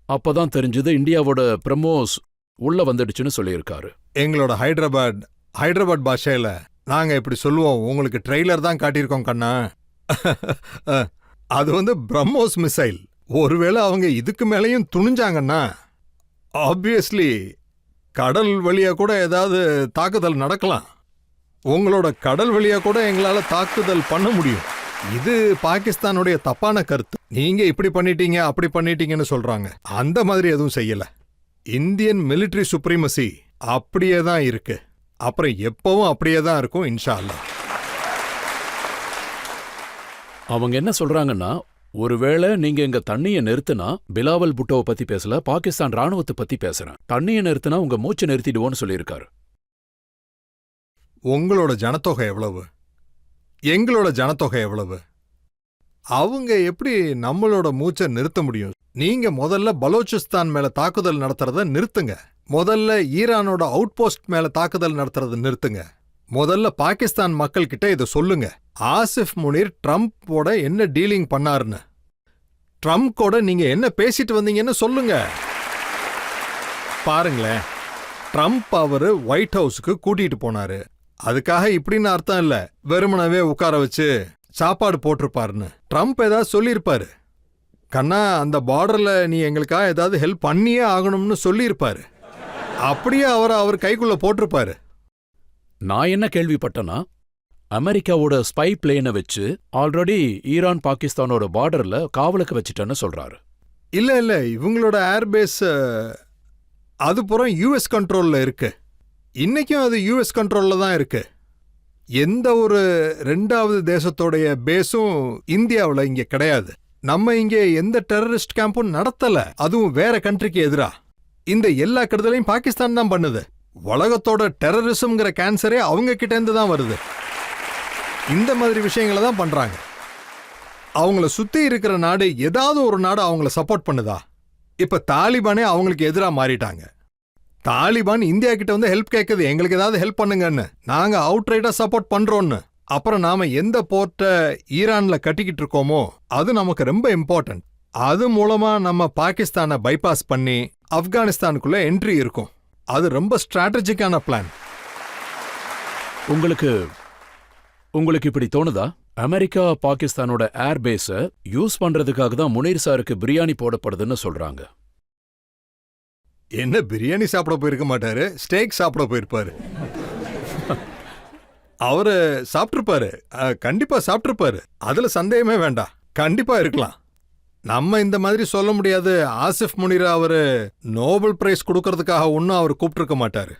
அப்பதான் தெரிஞ்சது இந்தியாவோட பிரம்மோஸ் உள்ள வந்துடுச்சுன்னு சொல்லியிருக்காரு. எங்களோட ஹைதராபாத் பாஷையில நாங்க இப்படி சொல்லுவோம், உங்களுக்கு ட்ரெய்லர் தான் காட்டியிருக்கோம் கண்ணா. அது பிரம்மோஸ் மிசைல். ஒருவேளை அவங்க இதுக்கு மேலேயும் துணிஞ்சாங்கன்னா ஆப்வியஸ்லி கடல் வழியா கூட ஏதாவது தாக்குதல் நடக்கலாம். உங்களோட கடல் வழியா கூட எங்களால தாக்குதல் பண்ண முடியும். இது பாகிஸ்தானுடைய தப்பான கருத்து. நீங்க இப்படி பண்ணிட்டீங்க அப்படி பண்ணிட்டீங்கன்னு சொல்றாங்க. அந்த மாதிரி எதுவும் செய்யல. இந்தியன் மிலிட்டரி சுப்ரீமசி அப்படியே தான் இருக்கு. அப்புறம் எப்பவும் அப்படியே தான் இருக்கும் இன்ஷா அல்லாஹ். அவங்க என்ன சொல்றாங்கன்னா, ஒருவேளை நீங்க எங்க தண்ணியை நிறுத்தினா, பிலாவல் புட்டோவை பத்தி பேசல, பாகிஸ்தான் ராணுவத்தை பத்தி பேசுறேன், தண்ணியை நிறுத்தினா உங்க மூச்சு நிறுத்திடுவோன்னு சொல்லியிருக்காரு. உங்களோட ஜனத்தொகை எவ்வளவு? எங்களோட ஜனத்தொகை எவ்வளவு? அவங்க எப்படி நம்மளோட மூச்சை நிறுத்த முடியும்? நீங்க முதல்ல பலோச்சிஸ்தான் மேல தாக்குதல் நடத்துறத நிறுத்துங்க. முதல்ல ஈரானோட அவுட் போஸ்ட் மேல தாக்குதல் நடத்துறத நிறுத்துங்க. முதல்ல பாகிஸ்தான் மக்கள் கிட்ட இதை சொல்லுங்க. ஆசிஃப் முனீர் ட்ரம்ப்போட என்ன டீலிங் பண்ணாருன்னு, ட்ரம்ப் கூட நீங்க என்ன பேசிட்டு வந்தீங்கன்னு சொல்லுங்க. பாருங்களேன், ட்ரம்ப் அவரு ஒயிட் ஹவுஸுக்கு கூட்டிட்டு போனாரு. அதுக்காக இப்படின்னு அர்த்தம் இல்ல வெறுமனவே உட்கார வச்சு சாப்பாடு போட்டிருப்பாருன்னு. ட்ரம்ப் ஏதாவது சொல்லியிருப்பாரு, கண்ணா அந்த பார்டர்ல நீ எங்களுக்காக ஏதாவது ஹெல்ப் பண்ணியே ஆகணும்னு சொல்லியிருப்பாரு. அப்படியே அவர் கைக்குள்ள போட்டிருப்பாரு. நான் என்ன கேள்விப்பட்டேன்னா, அமெரிக்காவோட ஸ்பை பிளேனை வச்சு ஆல்ரெடி ஈரான் பாகிஸ்தானோட பார்டர்ல காவலுக்கு வச்சுட்டேன்னு சொல்றாரு. இல்ல இவங்களோட ஏர்பேஸ் அது புறம் யூஎஸ் கண்ட்ரோல்ல இருக்கு. இன்னைக்கும் அது யூஎஸ் கண்ட்ரோல்ல தான் இருக்கு. எந்த ஒரு 2வது தேசத்தோடைய பேஸும் இந்தியாவில் இங்க கிடையாது. நம்ம இங்க எந்த டெரரிஸ்ட் கேம்பும் நடத்தல, அதுவும் வேற கண்ட்ரிக்கு எதிரா. இந்த எல்லா கெடுதலையும் பாகிஸ்தான் தான் பண்ணுது. உலகத்தோட டெரரிசம்ங்கிற கேன்சரே அவங்க கிட்ட இருந்து தான் வருது. இந்த மாதிரி விஷயங்களை தான் பண்றாங்க. அவங்கள சுத்தி இருக்கிற நாடு ஏதாவது ஒரு நாடு அவங்கள சப்போர்ட் பண்ணுதா? இப்ப தாலிபானே அவங்களுக்கு எதிராக மாறிட்டாங்க. தாலிபான் இந்தியா கிட்ட ஹெல்ப் கேட்குது, எங்களுக்கு ஏதாவது ஹெல்ப் பண்ணுங்கன்னு. நாங்க அவுட்ரைட்டா சப்போர்ட் பண்றோம்னு. அப்புறம் நாம எந்த போர்ட்டை ஈரான்ல கட்டிக்கிட்டு இருக்கோமோ அது நமக்கு ரொம்ப இம்பார்ட்டன்ட். அது மூலமா நம்ம பாகிஸ்தானை பைபாஸ் பண்ணி ஆப்கானிஸ்தானுக்குள்ள என்ட்ரி இருக்கும். அது ரொம்ப ஸ்ட்ராட்டஜிக்கான பிளான். உங்களுக்கு இப்படி தோணுதா? அமெரிக்கா பாகிஸ்தானோட ஏர்பேஸை யூஸ் பண்றதுக்காக தான் முனீர் சாருக்கு பிரியாணி போடப்படுதுன்னு சொல்றாங்க. என்ன பிரியாணி சாப்பிட போயிருக்க மாட்டாரு, ஸ்டேக் சாப்பிட போயிருப்பாரு. அவரு சாப்பிட்டிருப்பாரு, கண்டிப்பா சாப்பிட்டிருப்பாரு. அதுல சந்தேகமே வேண்டாம். கண்டிப்பா இருக்கலாம். நம்ம இந்த மாதிரி சொல்ல முடியாது. ஆசிஃப் முனீர் அவரு நோபல் பிரைஸ் கொடுக்கறதுக்காக ஒன்னும் அவர் கூப்பிட்டிருக்க மாட்டாரு.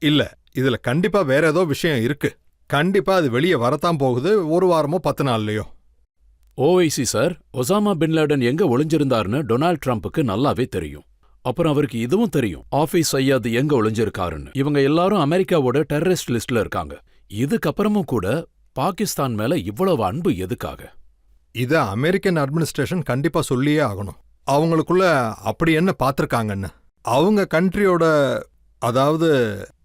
இல்ல, இதுல கண்டிப்பா வேற ஏதோ விஷயம் இருக்கு. கண்டிப்பா அது வெளியே வரத்தான் போகுது, 1 வாரமோ 10 நாள்லயோ. OIC sir, Osama bin Laden எங்க ஒளிஞ்சிருந்தாருன்னு டொனால்ட் ட்ரம்ப்புக்கு நல்லாவே தெரியும். அப்புறம் அவருக்கு இதுவும் தெரியும், ஆபீஸ் சையத் எங்க ஒளிஞ்சிருக்காருன்னு. இவங்க எல்லாரும் அமெரிக்காவோட டெரரிஸ்ட் லிஸ்ட்ல இருக்காங்க. இதுக்கப்புறமும் கூட பாகிஸ்தான் மேல இவ்வளவு அன்பு எதுக்காக? இத அமெரிக்கன் அட்மினிஸ்ட்ரேஷன் கண்டிப்பா சொல்லியே ஆகணும். அவங்களுக்குள்ள அப்படி என்ன பார்த்திருக்காங்கன்னு. அவங்க கண்ட்ரியோட, அதாவது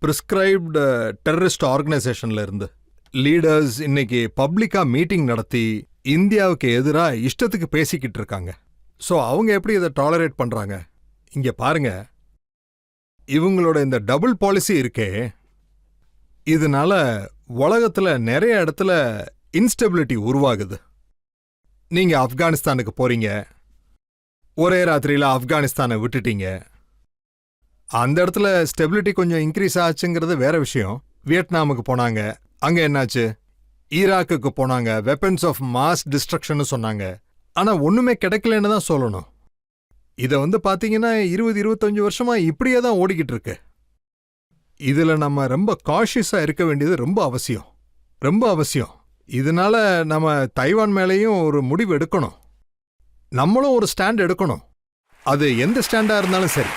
பிரிஸ்கிரைப்டு டெரரிஸ்ட் ஆர்கனைசேஷன்ல இருந்து லீடர்ஸ் இன்னைக்கு பப்ளிக்கா மீட்டிங் நடத்தி இந்தியாவுக்கு எதிராக இஷ்டத்துக்கு பேசிக்கிட்டு இருக்காங்க. ஸோ அவங்க எப்படி இதை டாலரேட் பண்றாங்க? இங்க பாருங்க, இவங்களோட இந்த டபுள் பாலிசி இருக்கே, இதனால உலகத்துல நிறைய இடத்துல இன்ஸ்டெபிலிட்டி உருவாகுது. நீங்க ஆப்கானிஸ்தானுக்கு போறீங்க, ஒரே ராத்திரியில ஆப்கானிஸ்தானை விட்டுட்டீங்க. அந்த இடத்துல ஸ்டெபிலிட்டி கொஞ்சம் இன்க்ரீஸ் ஆச்சுங்கிறது வேற விஷயம். வியட்நாமுக்கு போனாங்க, அங்க என்னாச்சு? ஈராக்குக்கு போனாங்க, வெப்பன்ஸ் ஆஃப் மாஸ் டிஸ்ட்ரக்ஷன் சொன்னாங்க. ஆனா ஒண்ணுமே கிடைக்கலன்னு தான் சொல்லணும். இத பாத்தீங்கன்னா 20-25 வருஷமா இப்படியே தான் ஓடிக்கிட்டு இருக்கு. இதுல நம்ம ரொம்ப காஷியஸா இருக்க வேண்டியது ரொம்ப அவசியம், ரொம்ப அவசியம். இதனால நம்ம தைவான் மேலேயும் ஒரு முடிவு எடுக்கணும். நம்மளும் ஒரு ஸ்டாண்ட் எடுக்கணும். அது எந்த ஸ்டாண்டா இருந்தாலும் சரி.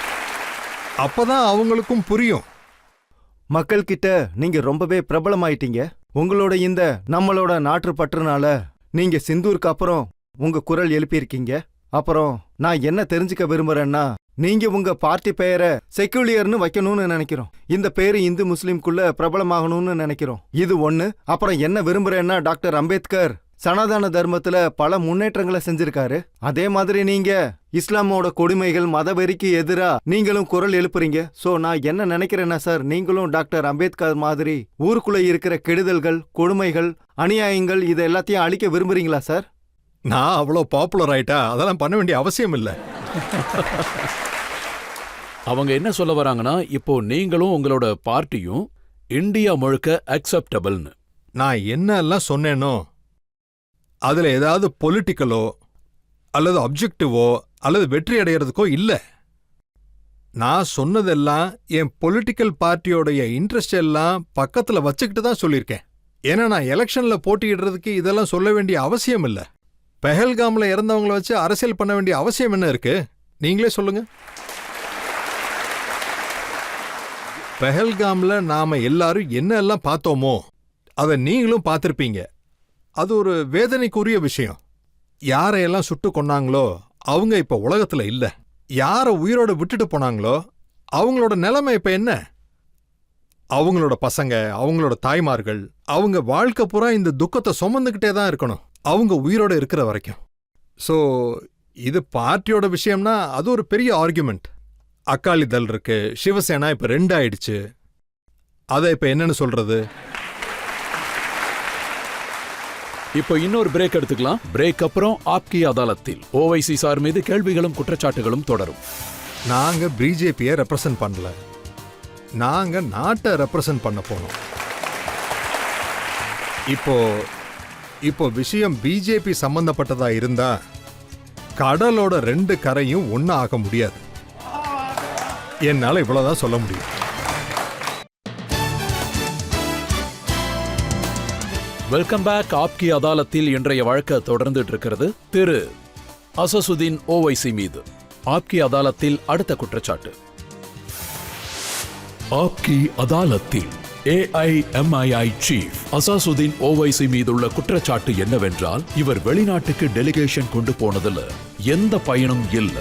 அப்பதான் அவங்களுக்கும் புரியும். மக்கள் கிட்ட நீங்க ரொம்பவே பிரபலமாயிட்டீங்க. உங்களோட இந்த நம்மளோட நாட்டு பற்றுனால நீங்க சிந்தூருக்கு அப்புறம் உங்க குரல் எழுப்பியிருக்கீங்க. அப்புறம் நான் என்ன தெரிஞ்சுக்க விரும்புறேன்னா, நீங்க உங்க பார்ட்டி பெயரை செக்குலியர்னு வைக்கணும்னு நினைக்கிறோம். இந்த பேரு இந்து முஸ்லிம்குள்ள பிரபலமாகணும்னு நினைக்கிறோம். இது ஒண்ணு. அப்புறம் என்ன விரும்புறேன்னா, டாக்டர் அம்பேத்கர் சனாதன தர்மத்துல பல முன்னேற்றங்களை செஞ்சிருக்காரு. அதே மாதிரி நீங்க இஸ்லாமோட கொடுமைகள், மதவெறிக்கு எதிரா நீங்களும் குரல் எழுப்புறீங்க. சோ நான் என்ன நினைக்கிறேன்னா சார், நீங்களும் டாக்டர் அம்பேத்கர் மாதிரி ஊருக்குள்ள இருக்கிற கெடுதல்கள், கொடுமைகள், அநியாயங்கள் இதை எல்லாத்தையும் அழிக்க விரும்புறீங்களா சார்? நான் அவ்வளோ பாப்புலர் ஆயிட்டா அதெல்லாம் பண்ண வேண்டிய அவசியம் இல்லை. அவங்க என்ன சொல்ல வராங்கன்னா, இப்போ நீங்களும் உங்களோட பார்ட்டியும் இந்தியா முழுக்க அக்செப்டபிள்னு. நான் என்னெல்லாம் சொன்னேனோ அதுல ஏதாவது பொலிட்டிக்கலோ அல்லது அப்ஜெக்டிவோ அல்லது வெற்றி அடைகிறதுக்கோ இல்ல. நான் சொன்னதெல்லாம் என் பொலிட்டிக்கல் பார்ட்டியோடைய இன்ட்ரெஸ்ட் எல்லாம் பக்கத்துல வச்சுக்கிட்டு தான் சொல்லியிருக்கேன். ஏன்னா நான் எலெக்ஷன்ல போட்டியிடுறதுக்கு இதெல்லாம் சொல்ல வேண்டிய அவசியம் இல்ல. பெஹல்காம்ல இறந்தவங்கள வச்சு அரசியல் பண்ண வேண்டிய அவசியம் என்ன இருக்கு? நீங்களே சொல்லுங்க. பெஹல்காம்ல நாம எல்லாரும் என்ன எல்லாம் பார்த்தோமோ அதை நீங்களும் பார்த்திருப்பீங்க. அது ஒரு வேதனைக்குரிய விஷயம். யாரையெல்லாம் சுட்டு கொன்னாங்களோ அவங்க இப்ப உலகத்துல இல்ல. யார உயிரோட விட்டுட்டு போனாங்களோ அவங்களோட நிலைமை இப்ப என்ன? அவங்களோட பசங்க, அவங்களோட தாய்மார்கள், அவங்க வாழ்க்கை பூரா இந்த துக்கத்தை சுமந்துக்கிட்டே தான் இருக்கணும், அவங்க உயிரோட இருக்கிற வரைக்கும். ஸோ இது பார்ட்டியோட விஷயம்னா அது ஒரு பெரிய ஆர்குமெண்ட். அகாலி தள் இருக்கு, சிவசேனா இப்ப 2 ஆயிடுச்சு. அதை இப்ப என்னன்னு சொல்றது? இப்போ இன்னொரு பிரேக் எடுத்துக்கலாம். பிரேக் அப்புறம் ஆப்கி அதாலத்தில் ஓவைசி சார் மீது கேள்விகளும் குற்றச்சாட்டுகளும் தொடரும். நாங்க பிஜேபியை ரெப்ரசன்ட் பண்ணல, நாங்க நாட்டை ரெப்ரசன்ட் பண்ண போனோம். இப்போ விஷயம் பிஜேபி சம்பந்தப்பட்டதா இருந்தா கடலோட 2 கரையும் ஒண்ணா ஆக முடியாது. என்னால இவ்வளவுதான் சொல்ல முடியும். Welcome back. ஆப்கி அதாலத்தில் இன்றைய வழக்கு தொடர்ந்துட்டு இருக்கிறது. திரு அசசுதீன் ஓவைசி மீது ஆப்கி அதாலத்தில் அடுத்த குற்றச்சாட்டு. ஆப்கி அதாலத்தில் ஏஐஎம்ஐஐ சீஃப் அசாசுதீன் ஓவைசி மீதுள்ள குற்றச்சாட்டு என்னவென்றால், இவர் வெளிநாட்டுக்கு டெலிகேஷன் கொண்டு போனதுல எந்த பயனும் இல்ல.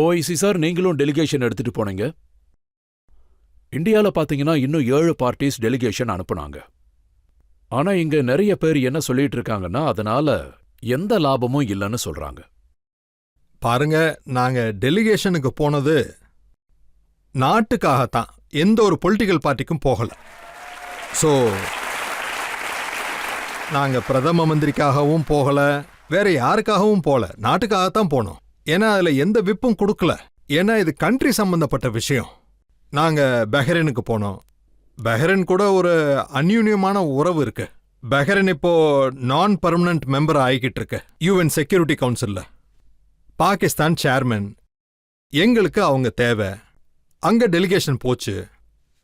ஓவைசி சார், நீங்களும் டெலிகேஷன் எடுத்துட்டு போனீங்க. இந்தியால பாத்தீங்கன்னா இன்னும் 7 பார்ட்டிஸ் டெலிகேஷன் அனுப்புனாங்க. ஆனா இங்க நிறைய பேர் என்ன சொல்லிட்டு இருக்காங்கன்னா, அதனால எந்த லாபமும் இல்லைன்னு சொல்றாங்க. பாருங்க, நாங்க டெலிகேஷனுக்கு போனது நாட்டுக்காகத்தான், எந்த ஒரு பொலிட்டிக்கல் பார்ட்டிக்கும் போகல. ஸோ நாங்க பிரதம மந்திரிக்காகவும் போகல, வேற யாருக்காகவும் போகல, நாட்டுக்காகத்தான் போனோம். ஏன்னா அதுல எந்த விப்பும் கொடுக்கல. ஏன்னா இது கண்ட்ரி சம்பந்தப்பட்ட விஷயம். நாங்க பஹ்ரைனுக்கு போனோம். பஹ்ரைன் கூட ஒரு அந்யூன்யமான உறவு இருக்கு. பஹ்ரைன் இப்போ நான் பர்மனன்ட் மெம்பர் ஆகிக்கிட்டு இருக்கு யூஎன் செக்யூரிட்டி கவுன்சில்ல. பாகிஸ்தான் சேர்மன், எங்களுக்கு அவங்க தேவை. அங்க டெலிகேஷன் போச்சு.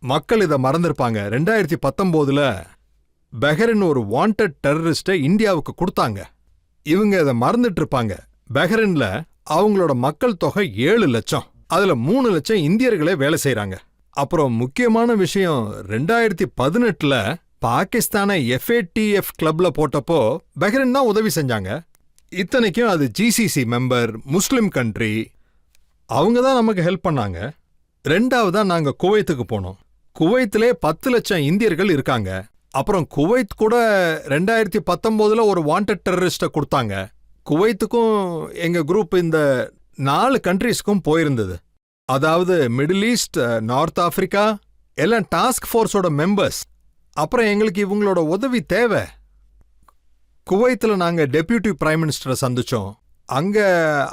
மக்கள் இதை மறந்திருப்பாங்க. 2019ல பஹ்ரைன் ஒரு வாண்டட் டெரரிஸ்டை இந்தியாவுக்கு கொடுத்தாங்க. இவங்க இதை மறந்துட்டு இருப்பாங்க. பஹ்ரைன்ல அவங்களோட மக்கள் தொகை 7 லட்சம். அதுல 3 லட்சம் இந்தியர்களே வேலை செய்றாங்க. அப்புறம் முக்கியமான விஷயம், 2018ல பாகிஸ்தானை FATF கிளப்ல போட்டப்போ பஹ்ரைன் தான் உதவி செஞ்சாங்க. இத்தனைக்கும் அது GCC மெம்பர், முஸ்லிம் கண்ட்ரி. அவங்க தான் நமக்கு ஹெல்ப் பண்ணாங்க. 2வதா நாங்க குவைத்துக்கு போனோம். குவைத்திலே 10 லட்சம் இந்தியர்கள் இருக்காங்க. அப்புறம் குவைத் கூட 2019ல ஒரு வாண்டட் டெரரிஸ்ட கொடுத்தாங்க. குவைத்துக்கும் எங்க குரூப் இந்த 4 கண்ட்ரீஸ்க்கும் போயிருந்தது. அதாவது மிடில் ஈஸ்ட், நார்த் ஆப்பிரிக்கா எல்லாம் டாஸ்க் ஃபோர்ஸோட மெம்பர்ஸ். அப்புறம் எங்களுக்கு இவங்களோட உதவி தேவை. குவைத்தில் நாங்க டெப்யூட்டி பிரைம் மினிஸ்டரை சந்திச்சோம். அங்க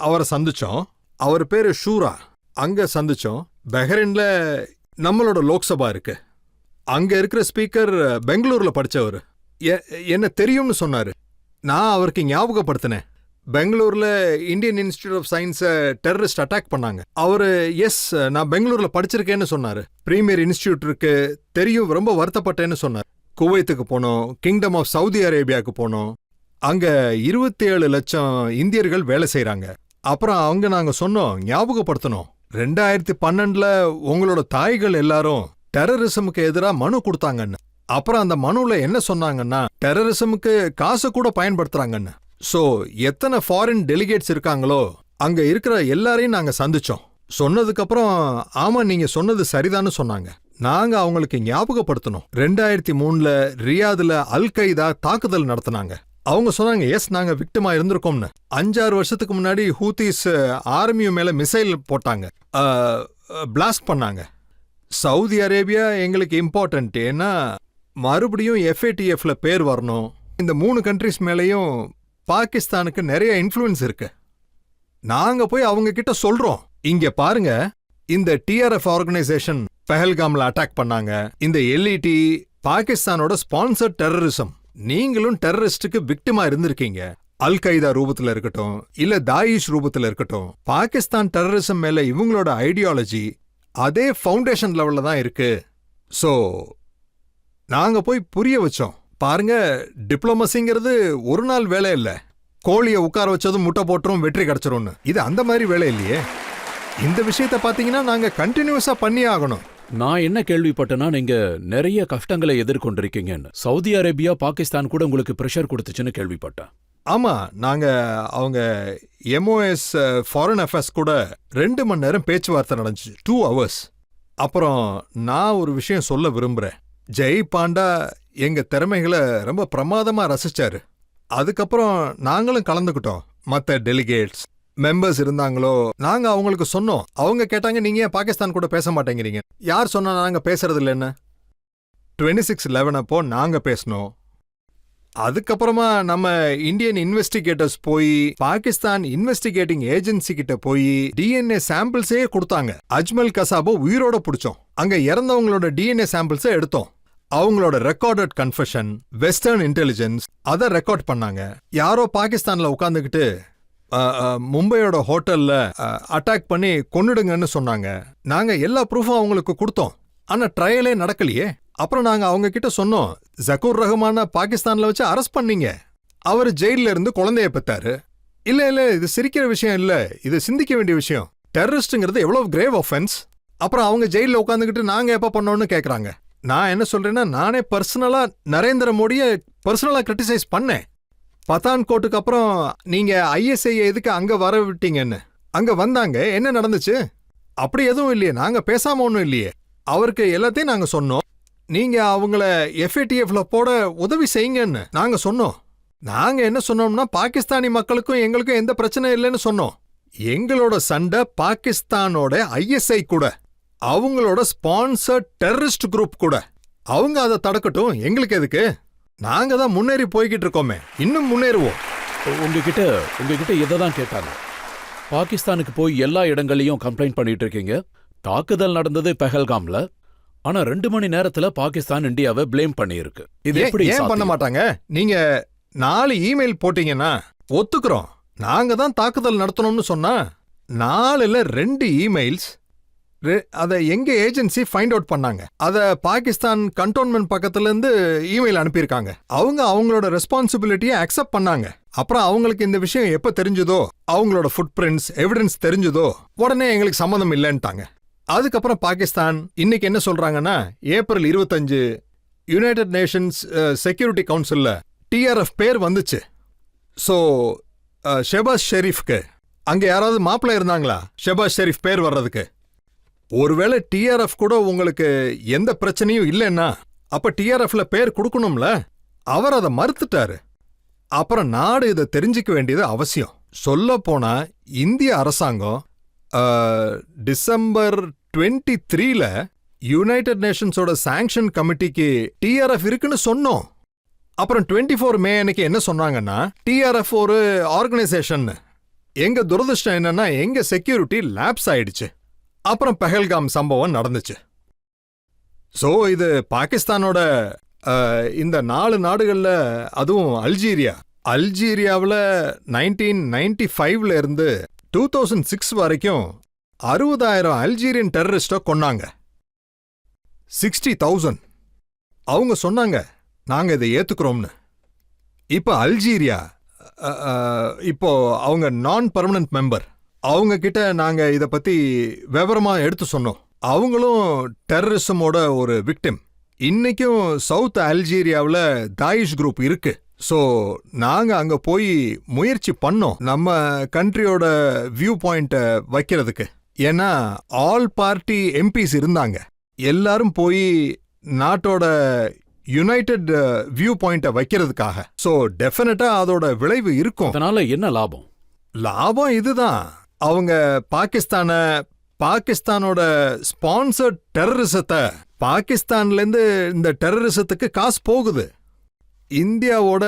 அவரை சந்திச்சோம். அவர் பேரு ஷூரா. அங்க சந்திச்சோம். பஹ்ரைன்ல நம்மளோட லோக்சபா இருக்கு. அங்க இருக்கிற ஸ்பீக்கர் பெங்களூர்ல படிச்சவர். என்ன தெரியும்னு சொன்னாரு. நான் அவருக்கு ஞாபகப்படுத்தினேன். பெங்களூர்ல இந்தியன் இன்ஸ்டிடியூட் ஆஃப் சயின்ஸை டெரரிஸ்ட் அட்டாக் பண்ணாங்க. அவரு நான் பெங்களூர்ல படிச்சிருக்கேன்னு சொன்னாரு. பிரீமியர் இன்ஸ்டிடியூட் இருக்கு தெரியும், ரொம்ப வருத்தப்பட்டேன்னு சொன்னார். குவைத்துக்கு போனோம். கிங்டம் ஆஃப் சவுதி அரேபியாவுக்கு போனோம். அங்க 27 லட்சம் இந்தியர்கள் வேலை செய்றாங்க. அப்புறம் அவங்க நாங்க சொன்னோம், ஞாபகப்படுத்தணும், 2012ல உங்களோட தாய்கள் எல்லாரும் டெரரிசமுக்கு எதிராக மனு கொடுத்தாங்கன்னு. அப்புறம் அந்த மனுல என்ன சொன்னாங்கன்னா, டெரரிசமுக்கு காசு கூட பயன்படுத்துறாங்கன்னு. சோ எத்தனை ஃபாரின் டெலிகேட்ஸ் இருக்காங்களோ அங்க இருக்கிற எல்லாரையும் நாங்க சந்திச்சோம். சொன்னதுக்கு அப்புறம் ஆமா நீங்க சொன்னது சரிதான்னு சொன்னாங்க. நாங்க அவங்களுக்கு ஞாபகப்படுத்தணும், 2003ல ரியாதுல அல் கைதா தாக்குதல் நடத்தினாங்க. அவங்க சொன்னாங்க, எஸ் நாங்க விக்டிமா இருந்திருக்கோம்னு. 5-6 வருஷத்துக்கு முன்னாடி ஹூத்திஸ் ஆர்மி மேல மிசைல் போட்டாங்க, பிளாஸ்ட் பண்ணாங்க. சவுதி அரேபியா எங்களுக்கு இம்பார்ட்டன்ட். ஏன்னா மறுபடியும் FATFல பேர் வரணும். இந்த 3 கண்ட்ரிஸ் மேலேயும் பாகிஸ்தானுக்கு நிறைய இன்ஃப்ளூயன்ஸ் இருக்கு. நாங்க போய் அவங்க கிட்ட சொல்றோம், இங்க பாருங்க, இந்த TRF ஆர்கனைசேஷன் பஹல்காம்ல அட்டாக் பண்ணாங்க. இந்த LET பாகிஸ்தானோட ஸ்பான்சர்ட் டெரரிசம். நீங்களும் டெரரிஸ்டுக்கு விக்டிமா இருந்திருக்கீங்க. அல் கைதா ரூபத்துல இருக்கட்டும், இல்ல தாயிஷ் ரூபத்துல இருக்கட்டும், பாகிஸ்தான் டெரரிசம் மேல இவங்களோட ஐடியாலஜி அதே ஃபவுண்டேஷன் லெவல்ல தான் இருக்கு. சோ நாங்க போய் புரிய வச்சோம். பாருங்க, டிப்ளமசிங்கிறது ஒரு நாள் வேலை இல்ல. கோழியை உட்கார வச்சதும் முட்டை போட்டுரும் வெற்றி கிடைச்சிரும்னு. இது அந்த மாதிரி வேலை இல்லையே. இந்த விஷயத்த பாத்தீங்கன்னா நாங்க கண்டினியூஸா பண்ணி ஆகணும். நான் என்ன கேள்விப்பட்டேன்னா, நீங்க நிறைய கஷ்டங்களை எதிர்கொண்டிருக்கீங்கன்னு. சவுதி அரேபியா, பாகிஸ்தான் கூட உங்களுக்கு பிரஷர் கொடுத்துச்சுன்னு கேள்விப்பட்டேன். ஆமா, நாங்க அவங்க MOS ஃபாரின் அஃபேர்ஸ் கூட 2 மணி நேரம் பேச்சுவார்த்தை நடந்துச்சு, 2 hours. அப்புறம் நான் ஒரு விஷயம் சொல்ல விரும்புறேன். ஜெய் பாண்டா எங்க திறமைகளை ரொம்ப பிரமாதமா ரசிச்சாரு. அதுக்கப்புறம் நாங்களும் கலந்துக்கிட்டோம். மற்ற டெலிகேட்ஸ் மெம்பர்ஸ் இருந்தாங்களோ நாங்க அவங்களுக்கு சொன்னோம். அவங்க கேட்டாங்க, நீங்க ஏன் பாகிஸ்தான் கூட பேச மாட்டேங்கிறீங்க? யார் சொன்னா நாங்க பேசுறது இல்லைன்னு? 26/11 அப்போ நாங்க பேசணும். அதுக்கப்புறமா நம்ம இந்தியன் இன்வெஸ்டிகேட்டர்ஸ் போய் பாகிஸ்தான் இன்வெஸ்டிகேட்டிங் ஏஜென்சி கிட்ட போய் DNA சாம்பிள்ஸே கொடுத்தாங்க. அஜ்மல் கசாபோ உயிரோட பிடிச்சோம். அங்க இறந்தவங்களோட DNA சாம்பிள்ஸை எடுத்தோம். அவங்களோட ரெக்கார்டட் கன்ஃபெஷன், வெஸ்டர்ன் இன்டெலிஜென்ஸ் அதை ரெக்கார்ட் பண்ணாங்க. யாரோ பாகிஸ்தான்ல உட்காந்துக்கிட்டு மும்பையோட ஹோட்டல்ல அட்டாக் பண்ணி கொன்னுடுங்கன்னு சொன்னாங்க. நாங்க எல்லா ப்ரூஃபும் அவங்களுக்கு கொடுத்தோம். ஆனா ட்ரையலே நடக்கலையே. அப்புறம் நாங்க அவங்க கிட்ட சொன்னோம், ஜக்கூர் ரஹ்மான பாகிஸ்தான்ல வச்சு அரெஸ்ட் பண்ணீங்க. அவர் ஜெயில இருந்து குழந்தைய பெத்தாரு. இல்ல இது சிரிக்கிற விஷயம் இல்ல, இது சிந்திக்க வேண்டிய விஷயம். டெரரிஸ்ட்ங்கிறது எவ்வளவு கிரேவ் ஆஃபென்ஸ். அப்புறம் அவங்க ஜெயில உட்காந்துக்கிட்டு நாங்க எப்ப பண்ணோம்னு கேக்குறாங்க. நான் என்ன சொல்றேன்னா, நானே பர்சனலா நரேந்திர மோடியை பர்சனலா கிரிட்டிசைஸ் பண்ணேன். பத்தான்கோட்டுக்கு அப்புறம் நீங்க ISI எதுக்கு அங்க வர விட்டீங்கன்னு. அங்க வந்தாங்க, என்ன நடந்துச்சு? அப்படி எதுவும் இல்லையே, நாங்க பேசாம ஒன்றும் இல்லையே. அவருக்கு எல்லாத்தையும் நாங்க சொன்னோம். நீங்க அவங்கள FATFல போட உதவி செய்யுங்கன்னு நாங்க சொன்னோம். நாங்க என்ன சொன்னோம்னா, பாகிஸ்தானி மக்களுக்கும் எங்களுக்கும் எந்த பிரச்சனை இல்லைன்னு சொன்னோம். எங்களோட சண்டை பாகிஸ்தானோட ISI கூட, அவங்களோட ஸ்பான்சர்ட் டெரரிஸ்ட் குரூப் கூட. அவங்க அதை தடுக்கட்டும், எங்களுக்கு எதுக்கு? நாங்க தான் முன்னேறி போய்கிட்டு இருக்கோமே, இன்னும் முன்னேறுவோம். உங்ககிட்ட இதை தான் கேட்டாங்க. பாகிஸ்தானுக்கு போய் எல்லா இடங்களையும் கம்ப்ளைண்ட் பண்ணிட்டு இருக்கீங்க. தாக்குதல் நடந்தது பெஹல்காம்ல. ஆனா 2 மணி நேரத்துல பாகிஸ்தான் இந்தியாவை பிளேம் பண்ணியிருக்கு. இது எப்படி ஏன் பண்ண மாட்டாங்க? நீங்க 4 இமெயில் போட்டீங்கன்னா ஒத்துக்கிறோம். நாங்க தான் தாக்குதல் நடத்தணும்னு சொன்னா 4ல 2 இமெயில்ஸ் அதை எங்க ஏஜென்சி ஃபைண்ட் அவுட் பண்ணாங்க. அத பாகிஸ்தான் கண்டோன்மெண்ட் பக்கத்துல இருந்து இமெயில் அனுப்பியிருக்காங்க. அவங்க அவங்களோட ரெஸ்பான்சிபிலிட்டியை அக்செப்ட் பண்ணாங்க. அப்புறம் அவங்களுக்கு இந்த விஷயம் எப்ப தெரிஞ்சதோ, அவங்களோட ஃபுட் பிரிண்ட்ஸ் எவிடன்ஸ் தெரிஞ்சதோ, உடனே எங்களுக்கு சம்மதம் இல்லைன்ட்டாங்க. அதுக்கப்புறம் பாகிஸ்தான் இன்னைக்கு என்ன சொல்றாங்கன்னா, ஏப்ரல் 25 யுனைடெட் நேஷன்ஸ் செக்யூரிட்டி கவுன்சில்ல டிஆர்எஃப் பேர் வந்துச்சு. ஸோ ஷெபாஸ் ஷெரீஃப்க்கு அங்க யாராவது மாப்பிள்ளை இருந்தாங்களா ஷெபாஸ் ஷெரீஃப் பேர் வர்றதுக்கு? ஒருவேளை டிஆர்எஃப் கூட உங்களுக்கு எந்த பிரச்சனையும் இல்லைன்னா அப்ப டிஆர்எஃப்ல பேர் கொடுக்கணும்ல. அவர் அதை மறுத்துட்டாரு. அப்புறம் நாடு இதை தெரிஞ்சுக்க வேண்டியது அவசியம். சொல்ல போனா இந்திய அரசாங்கம் டிசம்பர் 23ல யுனைடெட் நேஷன்ஸோட சாங்ஷன் கமிட்டிக்கு டிஆர்எஃப் இருக்குன்னு சொன்னோம். அப்புறம் 24 மே அன்னைக்கு என்ன சொன்னாங்கன்னா, டிஆர்எஃப் ஒரு ஆர்கனைசேஷன். எங்க துரதிருஷ்டம் என்னன்னா, எங்க செக்யூரிட்டி லேப்ஸ் ஆயிடுச்சு. அப்புறம் பெஹல்காம் சம்பவம் நடந்துச்சு. ஸோ இது பாகிஸ்தானோட இந்த 4 நாடுகள்ல, அதுவும் அல்ஜீரியாவில் 1995ல இருந்து 2006 வரைக்கும் 60,000 அல்ஜீரியன் டெரரிஸ்ட கொன்னாங்க. 60,000. அவங்க சொன்னாங்க நாங்க இதை ஏத்துக்கிறோம்னு. இப்ப அல்ஜீரியா இப்போ அவங்க நான் பர்மனன்ட் மெம்பர். அவங்க கிட்ட நாங்க இத பத்தி விவரமா எடுத்து சொன்னோம். அவங்களும் டெரரிசமோட ஒரு விக்டிம். இன்னைக்கும் சவுத் அல்ஜீரியாவில் தாயிஷ் குரூப் இருக்கு. ஸோ நாங்க அங்க போய் முயற்சி பண்ணோம் நம்ம கண்ட்ரியோட வியூ பாயிண்ட வைக்கிறதுக்கு. ஏன்னா ஆல் பார்ட்டி எம்பிஸ் இருந்தாங்க. எல்லாரும் போய் நாட்டோட யுனைடெட் வியூ பாயிண்ட வைக்கிறதுக்காக. ஸோ டெஃபினட்டா அதோட விளைவு இருக்கும். அதனால என்ன லாபம்? லாபம் இதுதான். அவங்க பாகிஸ்தானோட ஸ்பான்சர்ட் டெரரிசத்தை, பாகிஸ்தான்ல இருந்து இந்த டெரரிசத்துக்கு காசு போகுது. இந்தியாவோட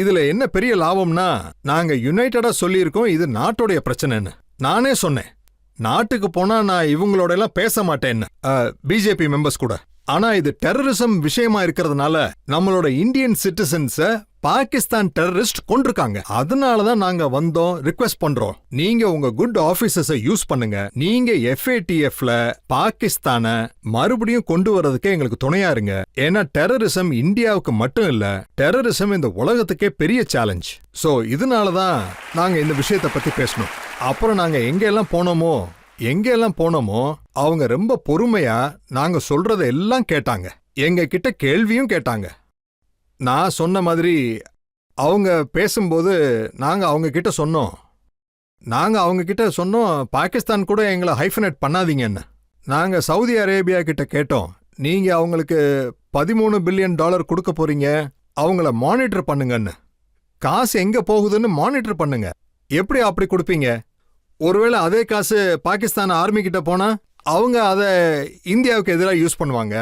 இதுல என்ன பெரிய லாபம்னா, நாங்க யுனைடடா சொல்லியிருக்கோம் இது நாட்டோடைய பிரச்சனைன்னு. நானே சொன்னேன், நாட்டுக்கு போனா நான் இவங்களோட எல்லாம் பேச மாட்டேன்னு, பிஜேபி மெம்பர்ஸ் கூட. ஆனா இது டெரரிசம் விஷயமா இருக்கிறதுனால நம்மளோட இந்தியன் சிட்டிசன்ஸ பாகிஸ்தான் டெரரிஸ்ட் கொண்டிருக்காங்க. அதனாலதான் நாங்க வந்தோம், ரிக்வெஸ்ட் பண்றோம், நீங்க உங்க குட் ஆபீசர்ஸை யூஸ் பண்ணுங்க. நீங்க FATFல பாகிஸ்தான மறுபடியும் கொண்டு வர்றதுக்கு எங்களுக்கு துணையா இருங்க. ஏன்னா டெரரிசம் இந்தியாவுக்கு மட்டும் இல்ல, டெரரிசம் இந்த உலகத்துக்கே பெரிய சேலஞ்ச். சோ இதனாலதான் நாங்க இந்த விஷயத்தை பத்தி பேசணும். அப்புறம் நாங்க எங்கெல்லாம் போனோமோ அவங்க ரொம்ப பொறுமையா நாங்க சொல்றத எல்லாம் கேட்டாங்க. எங்க கிட்ட கேள்வியும் கேட்டாங்க. நான் சொன்ன மாதிரி அவங்க பேசும்போது நாங்க அவங்க கிட்ட சொன்னோம் பாகிஸ்தான் கூட எங்களை ஹைஃபனேட் பண்ணாதீங்கன்னு. நாங்க சவுதி அரேபியா கிட்ட கேட்டோம், நீங்க அவங்களுக்கு $13 பில்லியன் கொடுக்க போறீங்க, அவங்கள மானிட்டர் பண்ணுங்கன்னு. காசு எங்க போகுதுன்னு மானிட்டர் பண்ணுங்க. எப்படி அப்படி கொடுப்பீங்க? ஒருவேளை அதே காசு பாகிஸ்தான் ஆர்மி கிட்ட போனா அவங்க அதை இந்தியாவுக்கு எதிராக யூஸ் பண்ணுவாங்க.